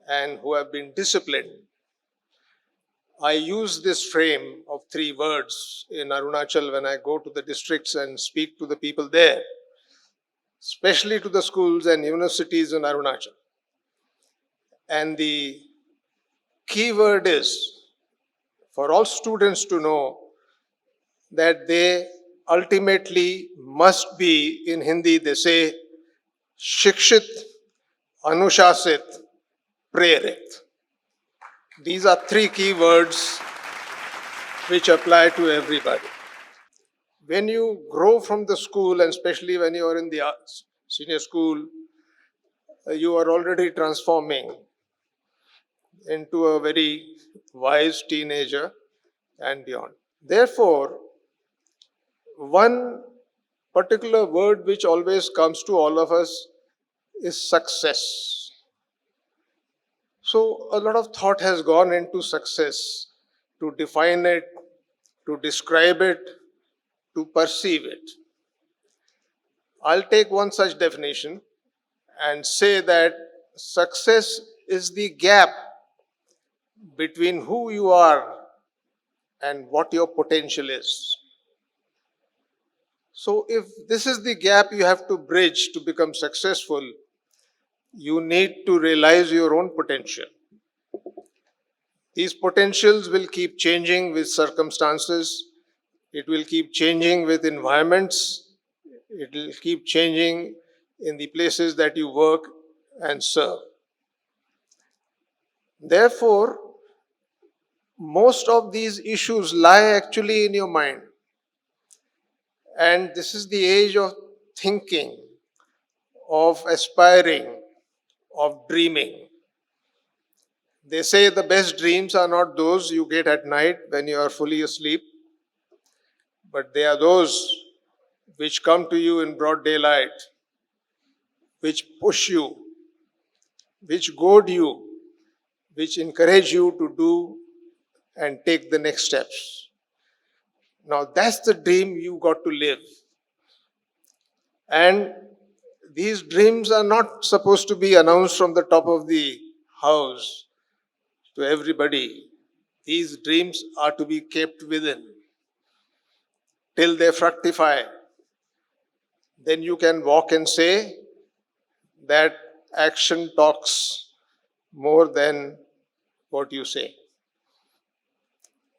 and who have been disciplined. I use this frame of 3 words in Arunachal when I go to the districts and speak to the people there, especially to the schools and universities in Arunachal. And the key word is for all students to know that they ultimately must be, in Hindi they say, Shikshit, Anushaasit, Prerit. These are 3 key words which apply to everybody. When you grow from the school, and especially when you are in the senior school, you are already transforming into a very wise teenager and beyond. Therefore, one particular word which always comes to all of us is success. So a lot of thought has gone into success, to define it, to describe it, to perceive it. I'll take one such definition and say that success is the gap between who you are and what your potential is. So if this is the gap you have to bridge to become successful, you need to realize your own potential. These potentials will keep changing with circumstances. It will keep changing with environments. It will keep changing in the places that you work and serve. Therefore, most of these issues lie actually in your mind. And this is the age of thinking, of aspiring, of dreaming. They say the best dreams are not those you get at night when you are fully asleep, but they are those which come to you in broad daylight, which push you, which goad you, which encourage you to do and take the next steps. Now that's the dream you got to live. And these dreams are not supposed to be announced from the top of the house to everybody. These dreams are to be kept within till they fructify. Then you can walk and say that action talks more than what you say.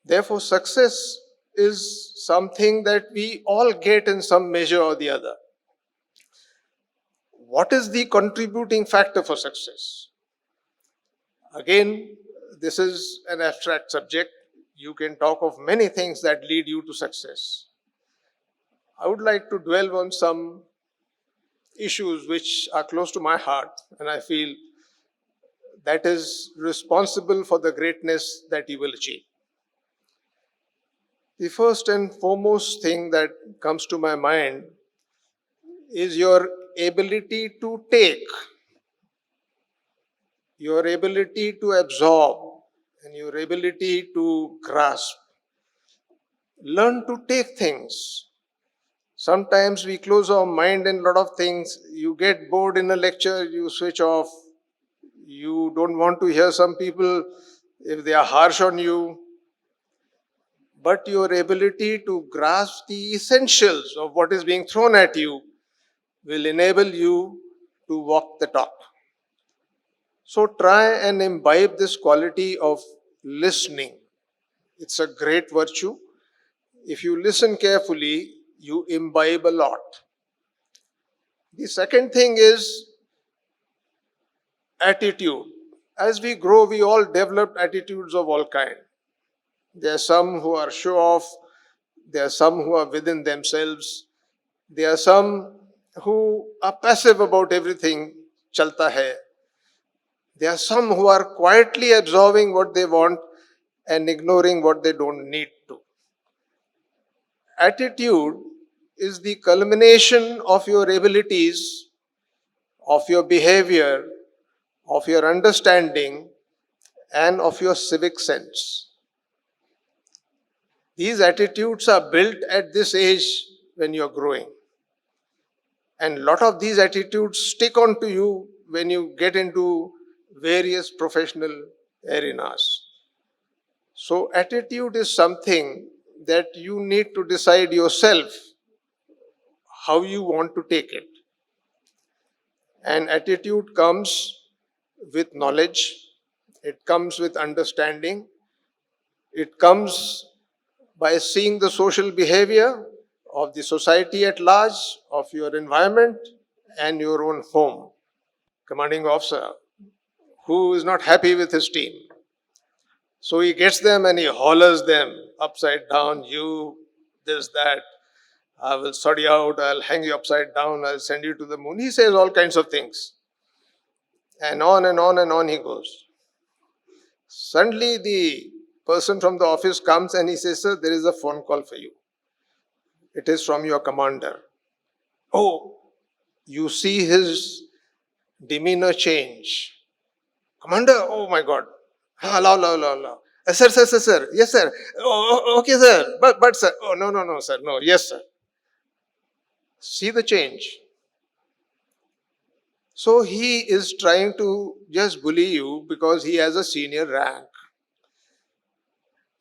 Therefore, success is something that we all get in some measure or the other. What is the contributing factor for success? Again, this is an abstract subject. You can talk of many things that lead you to success. I would like to dwell on some issues which are close to my heart, and I feel that is responsible for the greatness that you will achieve. The first and foremost thing that comes to my mind is your ability to take, your ability to absorb, and your ability to grasp. Learn to take things. Sometimes we close our mind in a lot of things. You get bored in a lecture, you switch off. You don't want to hear some people if they are harsh on you. But your ability to grasp the essentials of what is being thrown at you will enable you to walk the talk. So try and imbibe this quality of listening. It's a great virtue. If you listen carefully, you imbibe a lot. The second thing is attitude. As we grow, we all develop attitudes of all kinds. There are some who are show off. There are some who are within themselves. There are some who are passive about everything. Chalta hai. There are some who are quietly absorbing what they want and ignoring what they don't need to. Attitude is the culmination of your abilities, of your behavior, of your understanding, and of your civic sense. These attitudes are built at this age when you're growing. And a lot of these attitudes stick on to you when you get into various professional arenas. So attitude is something that you need to decide yourself how you want to take it. And attitude comes with knowledge, it comes with understanding, it comes by seeing the social behavior of the society at large, of your environment and your own home. Commanding officer who is not happy with his team, so he gets them and he hollers them upside down, you, this, that, I will sort you out, I'll hang you upside down, I'll send you to the moon. He says all kinds of things. And on and on and on he goes. Suddenly the person from the office comes and he says, sir, there is a phone call for you. It is from your commander. Oh, you see his demeanor change. Commander, oh my God. Hello. Sir. Yes, sir. Oh, okay, sir. But, sir. Oh, no, sir. No, yes, sir. See the change. So he is trying to just bully you because he has a senior rank.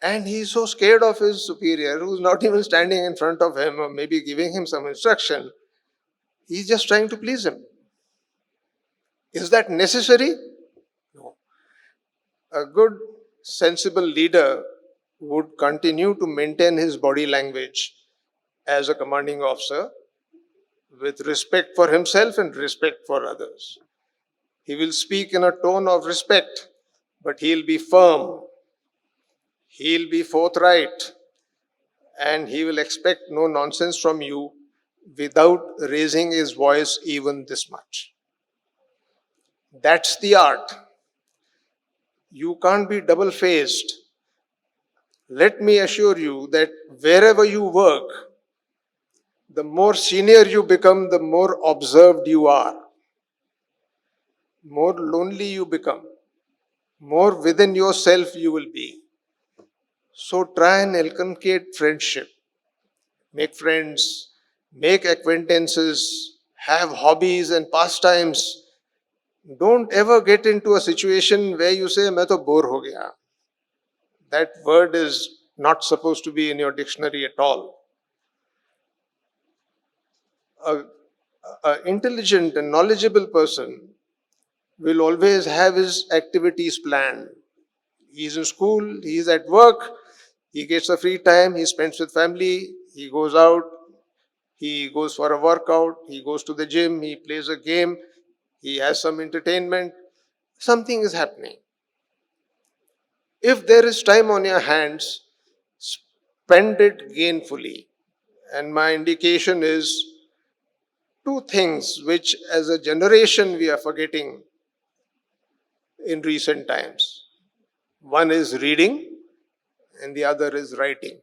And he is so scared of his superior who is not even standing in front of him or maybe giving him some instruction. He is just trying to please him. Is that necessary? No. A good, sensible leader would continue to maintain his body language as a commanding officer with respect for himself and respect for others. He will speak in a tone of respect, but he'll be firm, he'll be forthright, and he will expect no nonsense from you without raising his voice even this much. That's the art. You can't be double-faced. Let me assure you that wherever you work, the more senior you become, the more observed you are. More lonely you become, more within yourself you will be. So try and inculcate friendship. Make friends, make acquaintances, have hobbies and pastimes. Don't ever get into a situation where you say, "Main to bore ho gaya." That word is not supposed to be in your dictionary at all. A intelligent and knowledgeable person will always have his activities planned. He's in school, he's at work, he gets a free time, he spends with family, he goes out, he goes for a workout, he goes to the gym, he plays a game, he has some entertainment. Something is happening. If there is time on your hands, spend it gainfully. And my indication is two things which as a generation we are forgetting in recent times. One is reading and the other is writing.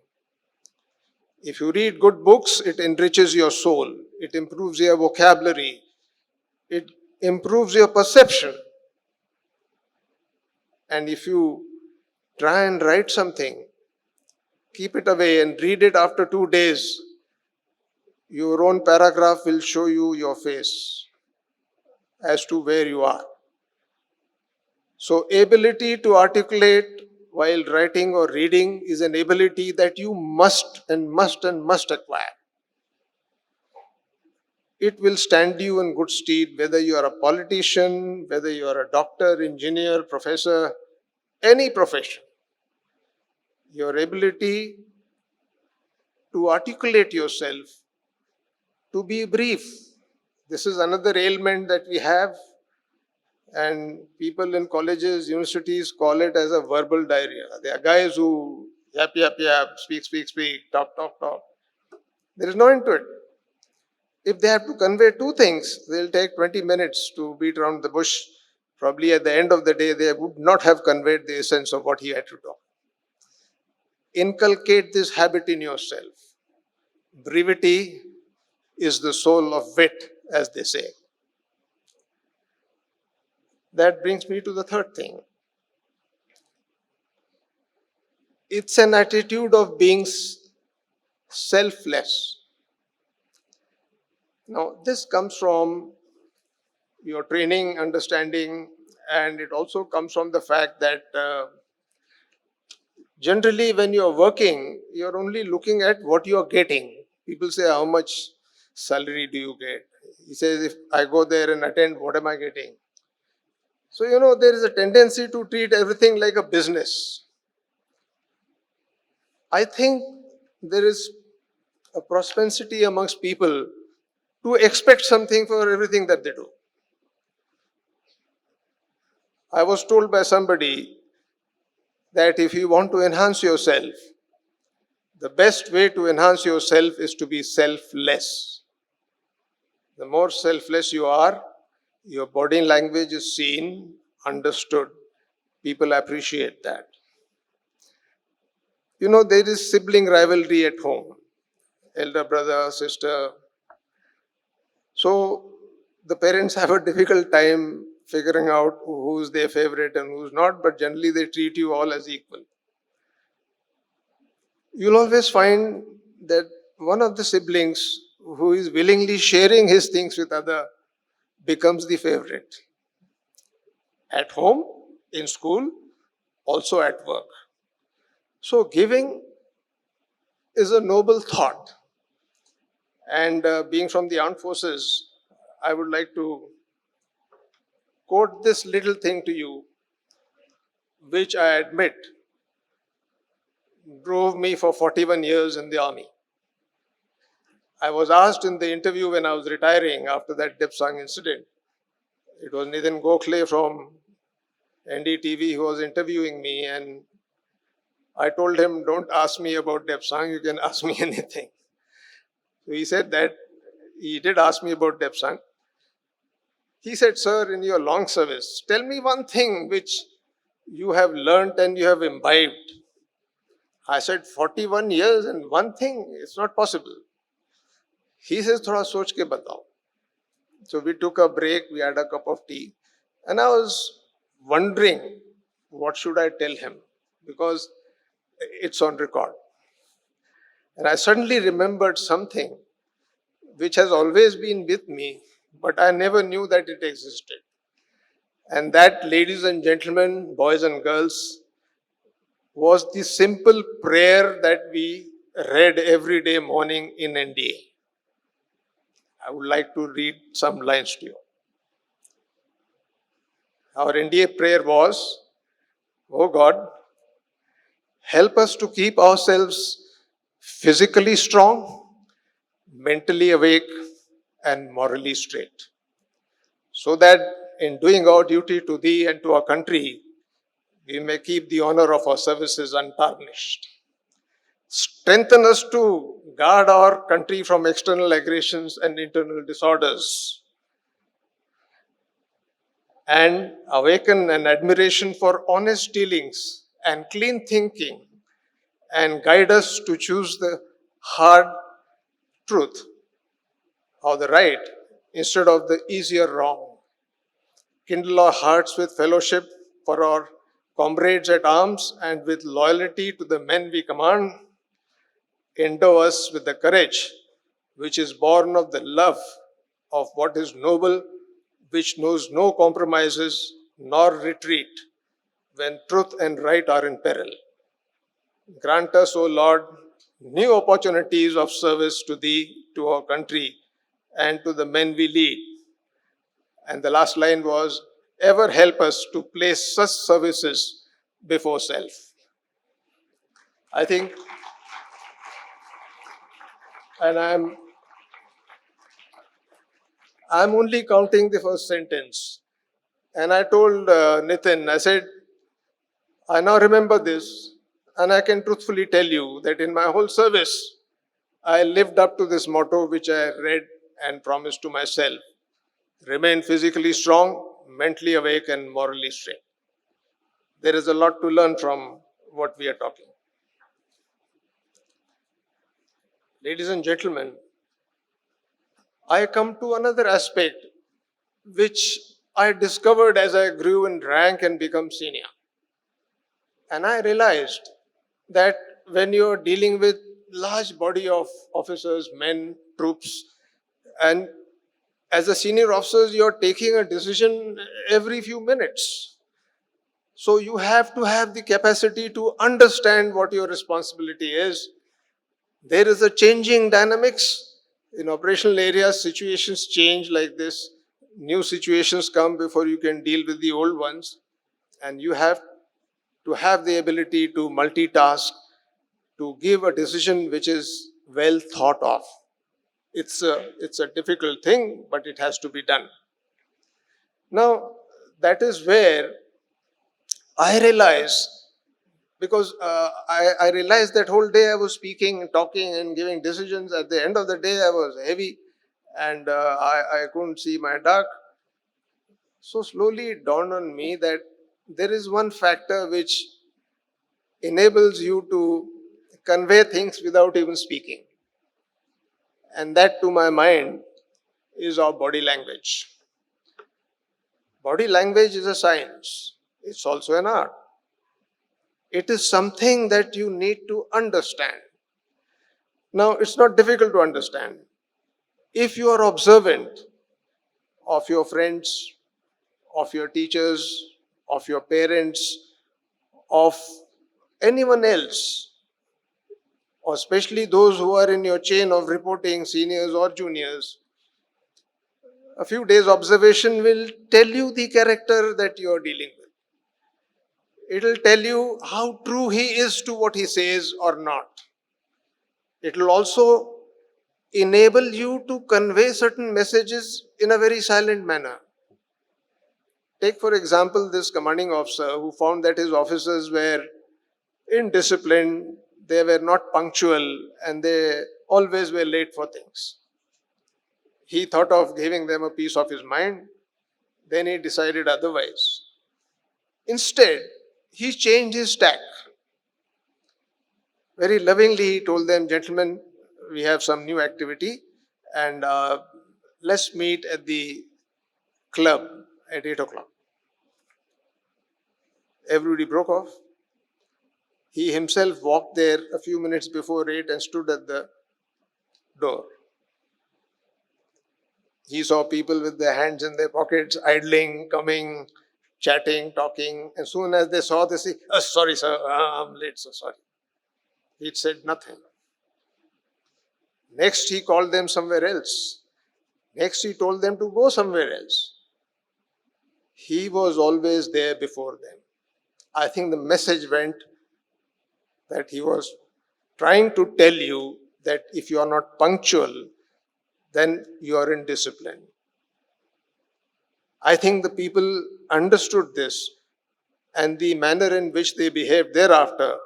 If you read good books, it enriches your soul, it improves your vocabulary, it improves your perception. And if you try and write something, keep it away and read it after 2 days, your own paragraph will show you your face as to where you are. So ability to articulate while writing or reading is an ability that you must acquire. It will stand you in good stead whether you are a politician, whether you are a doctor, engineer, professor, any profession. Your ability to articulate yourself, to be brief. This is another ailment that we have, and people in colleges, universities call it as a verbal diarrhea. There are guys who yap, speak, talk. There is no end to it. If they have to convey two things, they'll take 20 minutes to beat around the bush. Probably at the end of the day, they would not have conveyed the essence of what he had to talk. Inculcate this habit in yourself. Brevity is the soul of wit, as they say. That brings me to the third thing. It's an attitude of being selfless. Now, this comes from your training, understanding, and it also comes from the fact that generally when you're working, you're only looking at what you're getting. People say, how much salary do you get? He says, if I go there and attend, what am I getting? So, there is a tendency to treat everything like a business. I think there is a propensity amongst people to expect something for everything that they do. I was told by somebody that if you want to enhance yourself, the best way to enhance yourself is to be selfless. The more selfless you are, your body language is seen, understood. People appreciate that. There is sibling rivalry at home. Elder brother, sister. So the parents have a difficult time figuring out who's their favorite and who's not, but generally they treat you all as equal. You'll always find that one of the siblings who is willingly sharing his things with other becomes the favorite. At home, in school, also at work. So giving is a noble thought. And being from the armed forces, I would like to quote this little thing to you, which I admit drove me for 41 years in the army. I was asked in the interview when I was retiring after that Dipsang incident. It was Nitin Gokhale from NDTV, he was interviewing me, and I told him, don't ask me about Depsang, you can ask me anything. So he said that he did ask me about Depsang. He said, sir, in your long service, tell me one thing which you have learnt and you have imbibed. I said, 41 years and one thing, it's not possible. He says, thoda soch ke batao. So we took a break, we had a cup of tea, and I was wondering what should I tell him, because it's on record. And I suddenly remembered something which has always been with me, but I never knew that it existed. And that, ladies and gentlemen, boys and girls, was the simple prayer that we read every day morning in NDA. I would like to read some lines to you. Our NDA prayer was, "Oh God, help us to keep ourselves physically strong, mentally awake, and morally straight, so that in doing our duty to Thee and to our country, we may keep the honor of our services untarnished. Strengthen us to guard our country from external aggressions and internal disorders, and awaken an admiration for honest dealings and clean thinking, and guide us to choose the hard truth or the right instead of the easier wrong. Kindle our hearts with fellowship for our comrades at arms and with loyalty to the men we command. Endow us with the courage which is born of the love of what is noble, which knows no compromises nor retreat when truth and right are in peril. Grant us, O Lord, new opportunities of service to Thee, to our country, and to the men we lead." And the last line was, "Ever help us to place such services before self." I think, and I'm only counting the first sentence. And I told Nitin, I said, I now remember this, and I can truthfully tell you that in my whole service, I lived up to this motto which I read and promised to myself: remain physically strong, mentally awake, and morally straight. There is a lot to learn from what we are talking. Ladies and gentlemen, I come to another aspect which I discovered as I grew in rank and become senior. And I realized that when you're dealing with large body of officers, men, troops, and as a senior officer, you're taking a decision every few minutes. So you have to have the capacity to understand what your responsibility is. There is a changing dynamics. In operational areas, situations change like this. New situations come before you can deal with the old ones. And you have to have the ability to multitask, to give a decision which is well thought of. It's a difficult thing, but it has to be done. Now, that is where I realize, because I realized that whole day I was speaking and talking and giving decisions. At the end of the day, I was heavy and I couldn't see my dark. So slowly it dawned on me that there is one factor which enables you to convey things without even speaking. And that, to my mind, is our body language. Body language is a science. It's also an art. It is something that you need to understand. Now, it's not difficult to understand. If you are observant of your friends, of your teachers, of your parents, of anyone else, or especially those who are in your chain of reporting, seniors or juniors, a few days observation will tell you the character that you are dealing with. It will tell you how true he is to what he says or not. It will also enable you to convey certain messages in a very silent manner. Take, for example, this commanding officer who found that his officers were indisciplined, they were not punctual, and they always were late for things. He thought of giving them a piece of his mind, then he decided otherwise. Instead, he changed his tack. Very lovingly, he told them, gentlemen, we have some new activity, and let's meet at the club at 8 o'clock. Everybody broke off. He himself walked there a few minutes before 8 and stood at the door. He saw people with their hands in their pockets, idling, coming, chatting, talking. As soon as they saw this, sorry, sir, I'm late, so sorry. He said nothing. Next, he called them somewhere else. Next, he told them to go somewhere else. He was always there before them. I think the message went that he was trying to tell you that if you are not punctual, then you are indisciplined. I think the people understood this, and the manner in which they behaved thereafter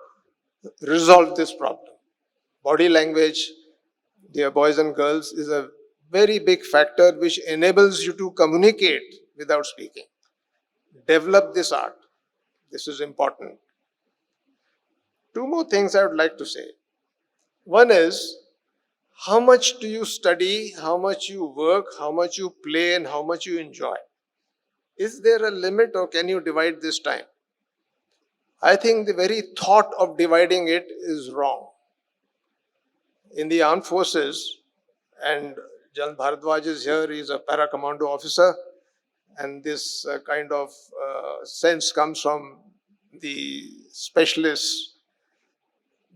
resolved this problem. Body language, dear boys and girls, is a very big factor which enables you to communicate without speaking. Develop this art. This is important. Two more things I would like to say. One is, how much do you study, how much you work, how much you play, and how much you enjoy? Is there a limit, or can you divide this time? I think the very thought of dividing it is wrong. In the armed forces, and Jan Bharadwaj is here, he is a para-commando officer, and this kind of sense comes from the specialists.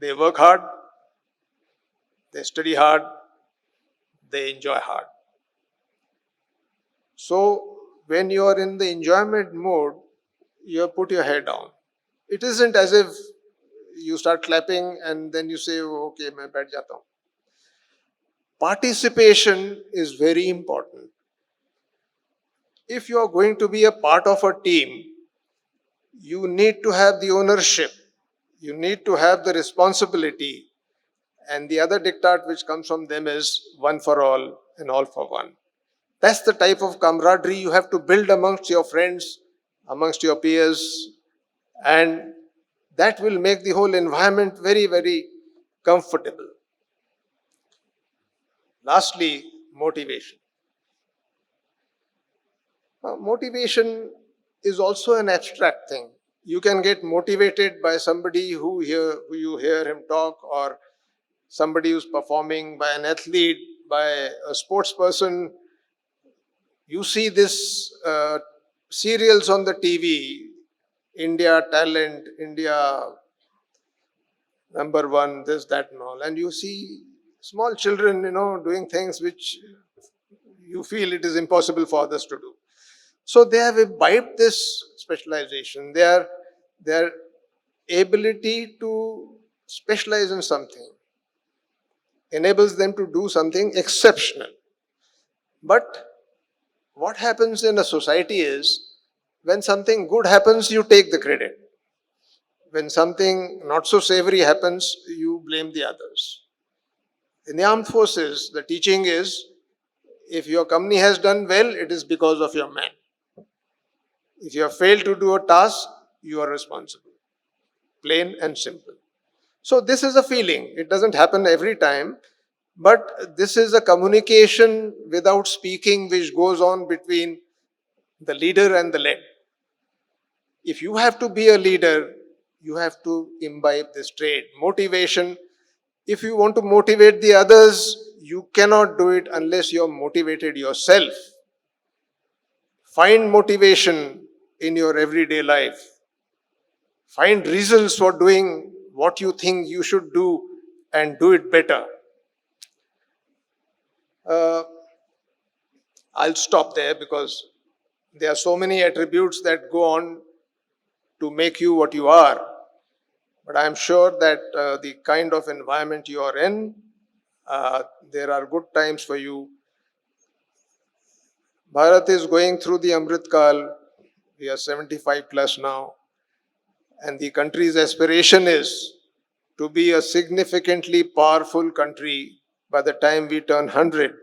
They work hard, they study hard, they enjoy hard. So when you are in the enjoyment mode, you put your head down. It isn't as if you start clapping and then you say, oh, okay, main baith jata hu. Participation is very important. If you are going to be a part of a team, you need to have the ownership, you need to have the responsibility, and the other diktat which comes from them is one for all and all for one. That's the type of camaraderie you have to build amongst your friends, amongst your peers, and that will make the whole environment very, very comfortable. Lastly, motivation. Motivation is also an abstract thing. You can get motivated by somebody who you hear him talk, or somebody who's performing, by an athlete, by a sports person. You see this serials on the TV, India talent, India number one, this, that and all. And you see small children, doing things which you feel it is impossible for others to do. So they have imbibed this specialization. Their ability to specialize in something enables them to do something exceptional. But what happens in a society is, when something good happens, you take the credit. When something not so savory happens, you blame the others. In the armed forces, the teaching is, if your company has done well, it is because of your man. If you have failed to do a task, you are responsible. Plain and simple. So this is a feeling. It doesn't happen every time, but this is a communication without speaking which goes on between the leader and the led. If you have to be a leader, you have to imbibe this trait. Motivation. If you want to motivate the others, you cannot do it unless you are motivated yourself. Find motivation in your everyday life. Find reasons for doing what you think you should do and do it better. I'll stop there because there are so many attributes that go on to make you what you are. But I'm sure that the kind of environment you are in, there are good times for you. Bharat is going through the Amrit Kal. We are 75 plus now. And the country's aspiration is to be a significantly powerful country by the time we turn 100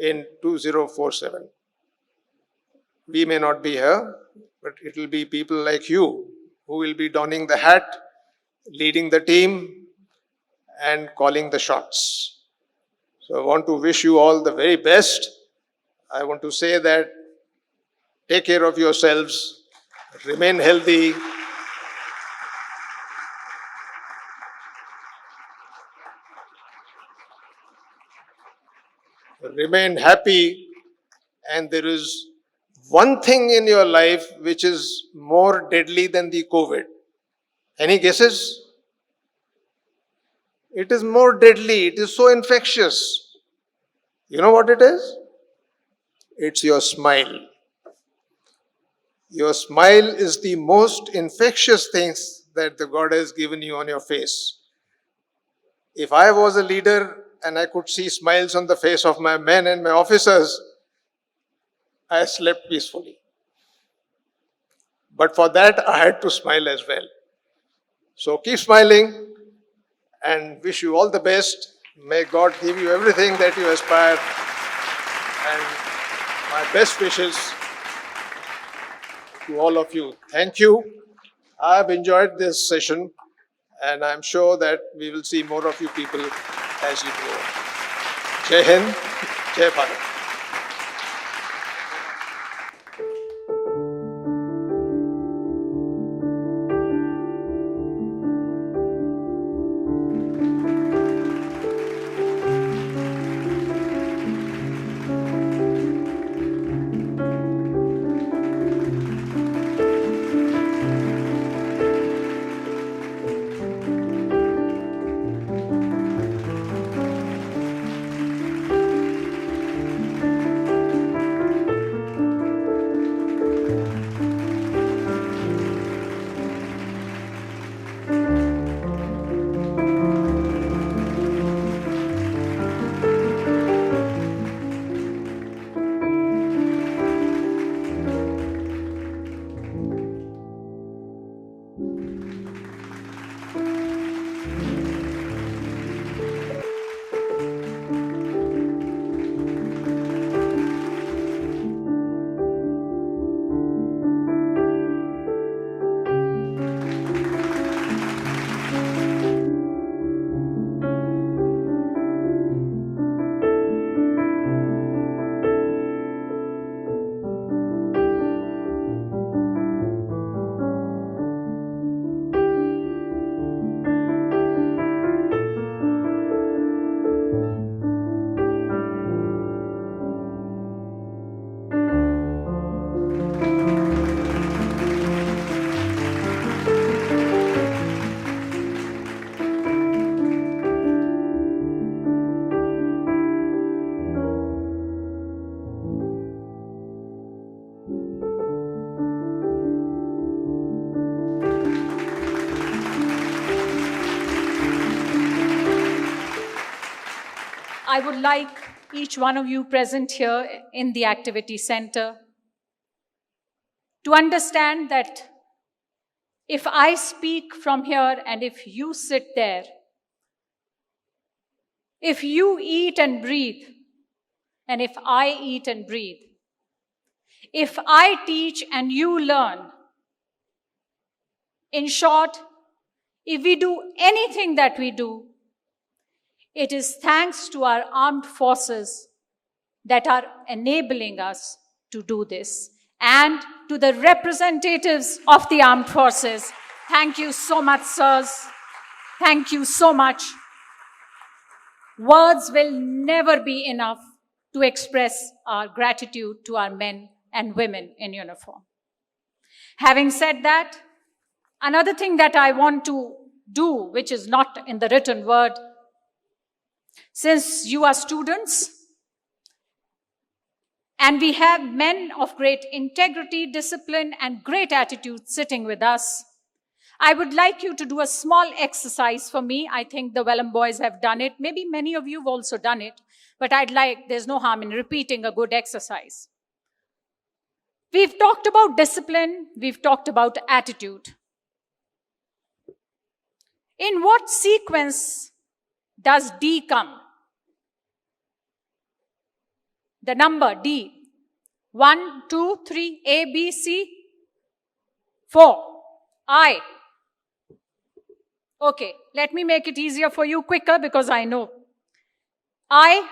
in 2047. We may not be here, but it will be people like you who will be donning the hat, leading the team, and calling the shots. So I want to wish you all the very best. I want to say that take care of yourselves, remain healthy, remain happy, and there is one thing in your life which is more deadly than the COVID. Any guesses? It is more deadly. It is so infectious. You know what it is? It's your smile. Your smile is the most infectious thing that the God has given you on your face. If I was a leader and I could see smiles on the face of my men and my officers, I slept peacefully. But for that, I had to smile as well. So keep smiling and wish you all the best. May God give you everything that you aspire. And my best wishes to all of you. Thank you. I have enjoyed this session, and I'm sure that we will see more of you people as you grow. Jai Hind, Jai Bharat. I would like each one of you present here in the activity center to understand that if I speak from here and if you sit there, if you eat and breathe, and if I eat and breathe, if I teach and you learn, in short, if we do anything that we do, it is thanks to our armed forces that are enabling us to do this. And to the representatives of the armed forces, thank you so much, sirs. Thank you so much. Words will never be enough to express our gratitude to our men and women in uniform. Having said that, another thing that I want to do, which is not in the written word, since you are students, and we have men of great integrity, discipline, and great attitude sitting with us, I would like you to do a small exercise for me. I think the Welham boys have done it. Maybe many of you have also done it, but there's no harm in repeating a good exercise. We've talked about discipline, we've talked about attitude. In what sequence does D come? The number D. 1, 2, 3, A, B, C, 4, I. Okay, let me make it easier for you, quicker, because I know. I,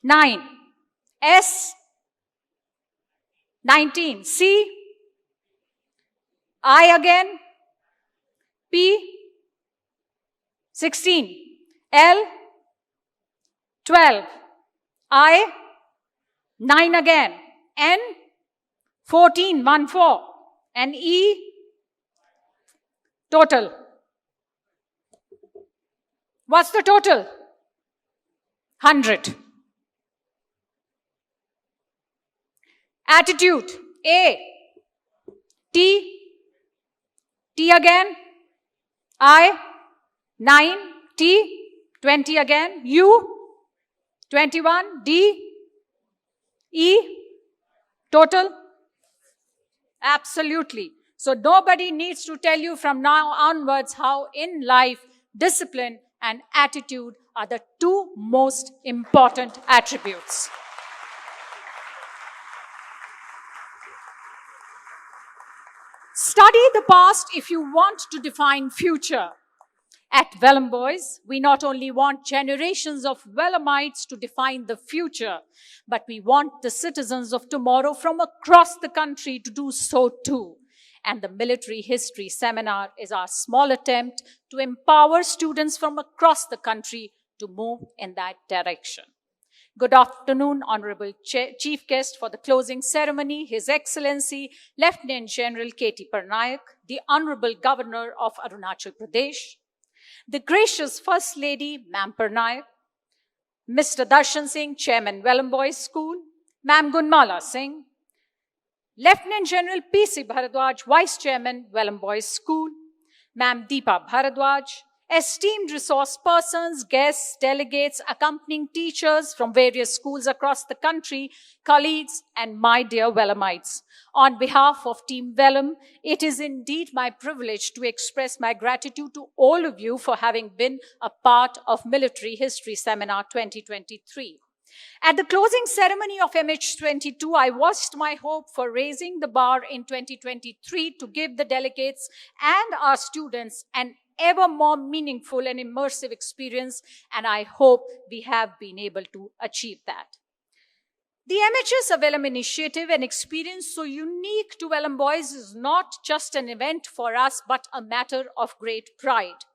9. S, 19. C, I again. P, 16. L, 12. I, 9 again. N, 14, 1, 4. And E, total. What's the total? 100. Attitude. A, T, T again. I, 9. T, 20 again. U, 21. D, E, total? Absolutely. So nobody needs to tell you from now onwards how in life discipline and attitude are the two most important attributes. Study the past if you want to define future. At Welham Boys, we not only want generations of Welhamites to define the future, but we want the citizens of tomorrow from across the country to do so too. And the Military History Seminar is our small attempt to empower students from across the country to move in that direction. Good afternoon, Honorable Chief Guest, for the closing ceremony, His Excellency Lt Gen KT Parnaik, the Honorable Governor of Arunachal Pradesh, the gracious First Lady, Ma'am Parnaik, Mr Darshan Singh, Chairman, Welham Boys School, Ma'am Gunmala Singh, Lieutenant General P.C. Bharadwaj, Vice Chairman, Welham Boys School, Ma'am Deepa Bharadwaj, esteemed resource persons, guests, delegates, accompanying teachers from various schools across the country, colleagues, and my dear Welhamites. On behalf of Team Welham, it is indeed my privilege to express my gratitude to all of you for having been a part of Military History Seminar 2023. At the closing ceremony of MH22, I voiced my hope for raising the bar in 2023 to give the delegates and our students an ever more meaningful and immersive experience, and I hope we have been able to achieve that. The MHS of Welham initiative, an experience so unique to Welham Boys, is not just an event for us, but a matter of great pride.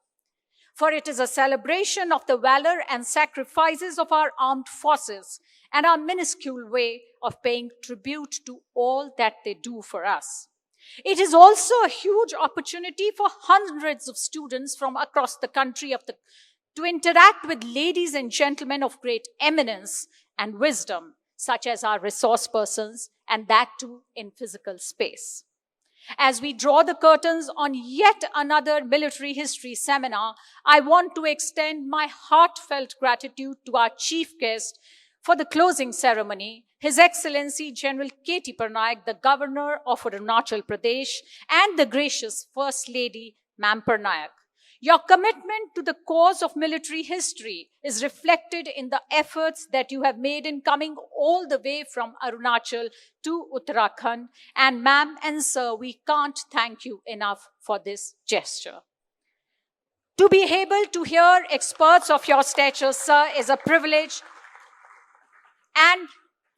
For it is a celebration of the valor and sacrifices of our armed forces and our minuscule way of paying tribute to all that they do for us. It is also a huge opportunity for hundreds of students from across the country to interact with ladies and gentlemen of great eminence and wisdom, such as our resource persons, and that too in physical space. As we draw the curtains on yet another military history seminar, I want to extend my heartfelt gratitude to our chief guest for the closing ceremony, His Excellency General KT Parnaik, the Governor of Arunachal Pradesh, and the gracious First Lady, Ma'am Parnaik. Your commitment to the cause of military history is reflected in the efforts that you have made in coming all the way from Arunachal to Uttarakhand. And ma'am and sir, we can't thank you enough for this gesture. To be able to hear experts of your stature, sir, is a privilege. And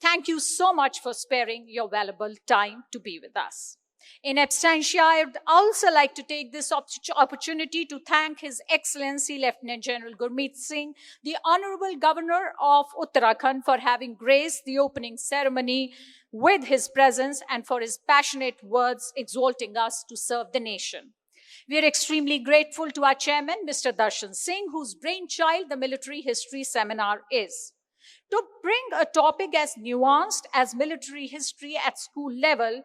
thank you so much for sparing your valuable time to be with us. In absentia, I would also like to take this opportunity to thank His Excellency Lieutenant General Gurmeet Singh, the Honorable Governor of Uttarakhand, for having graced the opening ceremony with his presence and for his passionate words exalting us to serve the nation. We are extremely grateful to our chairman, Mr Darshan Singh, whose brainchild the Military History Seminar is. To bring a topic as nuanced as military history at school level,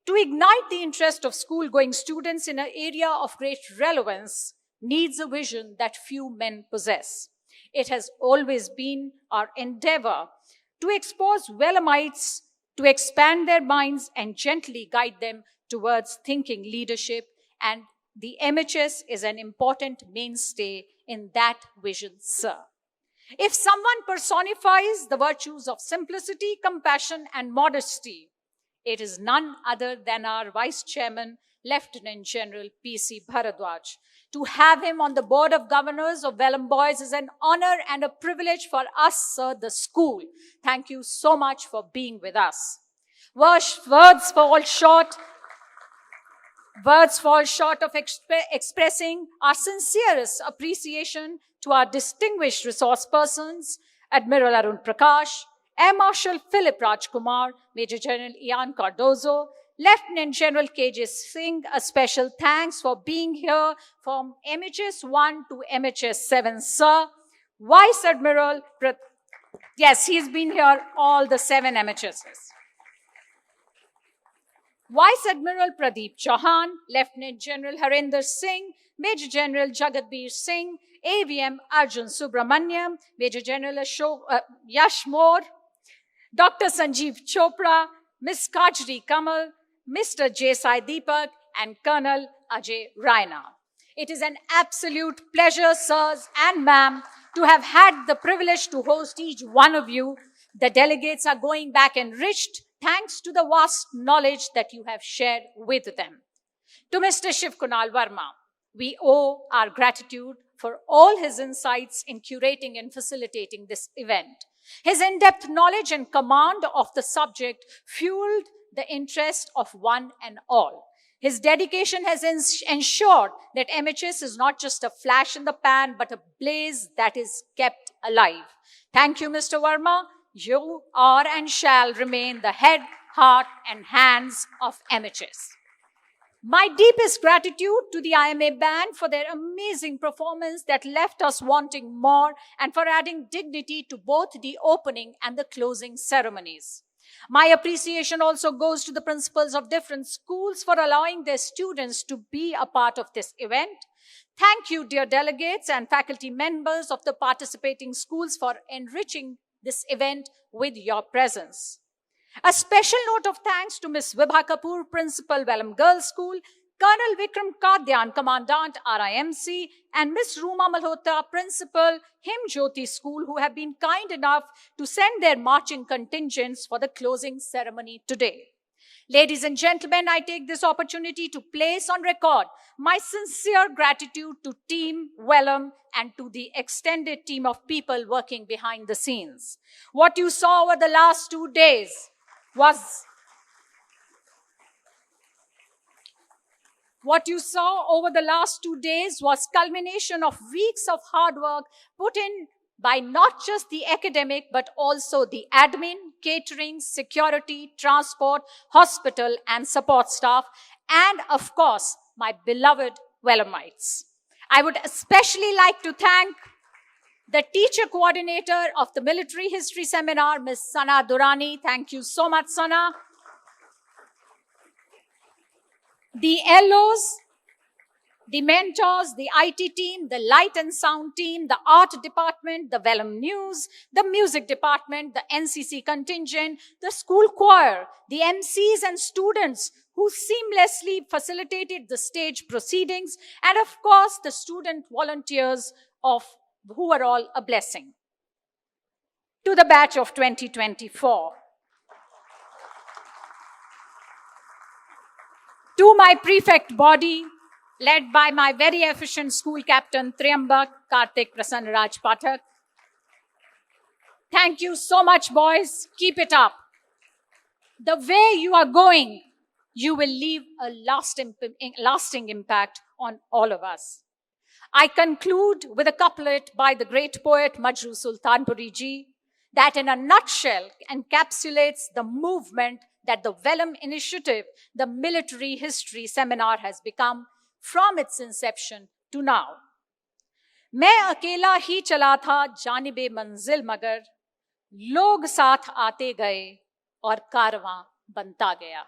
to ignite the interest of school-going students in an area of great relevance needs a vision that few men possess. It has always been our endeavor to expose Welhamites to expand their minds and gently guide them towards thinking leadership, and the MHS is an important mainstay in that vision, sir. If someone personifies the virtues of simplicity, compassion, and modesty, it is none other than our Vice Chairman, Lieutenant General P.C. Bharadwaj. To have him on the Board of Governors of Welham Boys is an honor and a privilege for us, sir, the school. Thank you so much for being with us. Words fall short of expressing our sincerest appreciation to our distinguished resource persons, Admiral Arun Prakash, Air Marshal Philip Rajkumar, Major General Ian Cardozo, Lieutenant General KJ Singh, a special thanks for being here from MHS 1 to MHS 7, sir. Vice Admiral, yes, he's been here all the 7 MHSs. Vice Admiral Pradeep Chauhan, Lieutenant General Harinder Singh, Major General Jagatbir Singh, AVM Arjun Subramanyam, Major General Yash Moore, Dr. Sanjeev Chopra, Ms. Kajri Kamal, Mr. J. Sai Deepak, and Colonel Ajay Raina. It is an absolute pleasure, sirs and ma'am, to have had the privilege to host each one of you. The delegates are going back enriched thanks to the vast knowledge that you have shared with them. To Mr. Shiv Kunal Verma, we owe our gratitude for all his insights in curating and facilitating this event. His in-depth knowledge and command of the subject fueled the interest of one and all. His dedication has ensured that MHS is not just a flash in the pan, but a blaze that is kept alive. Thank you, Mr. Verma. You are and shall remain the head, heart, and hands of MHS. My deepest gratitude to the IMA band for their amazing performance that left us wanting more, and for adding dignity to both the opening and the closing ceremonies. My appreciation also goes to the principals of different schools for allowing their students to be a part of this event. Thank you, dear delegates and faculty members of the participating schools, for enriching this event with your presence. A special note of thanks to Ms. Vibha Kapoor, Principal, Welham Girls School, Colonel Vikram Kadyan, Commandant, RIMC, and Ms. Ruma Malhotra, Principal, Him Jyoti School, who have been kind enough to send their marching contingents for the closing ceremony today. Ladies and gentlemen, I take this opportunity to place on record my sincere gratitude to Team Welham and to the extended team of people working behind the scenes. What you saw over the last 2 days was culmination of weeks of hard work put in by not just the academic, but also the admin, catering, security, transport, hospital, and support staff, and of course, my beloved Welhamites. I would especially like to thank the teacher coordinator of the Military History Seminar, Ms. Sana Durrani. Thank you so much, Sana. The LOs, the mentors, the IT team, the light and sound team, the art department, the Welham News, the music department, the NCC contingent, the school choir, the MCs and students who seamlessly facilitated the stage proceedings, and of course, the student volunteers who were all a blessing. To the batch of 2024. To my prefect body, led by my very efficient school captain, Triambak Kartik Prasanna Raj Pathak. Thank you so much, boys. Keep it up. The way you are going, you will leave a lasting impact on all of us. I conclude with a couplet by the great poet Majru Sultanpuri ji that in a nutshell encapsulates the movement that the Welham Initiative, the Military History Seminar, has become from its inception to now. मैं अकेला ही चला था जानिबे मंजिल मगर लोग साथ आते गए और कारवां बनता गया.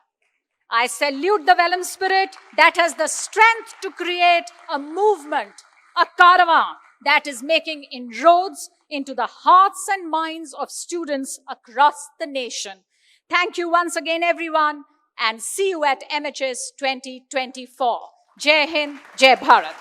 I salute the Welham spirit that has the strength to create a movement, a caravan that is making inroads into the hearts and minds of students across the nation. Thank you once again, everyone, and see you at MHS 2024. Jai Hind, Jai Bharat.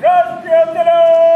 राष्ट्रीय तिरंगा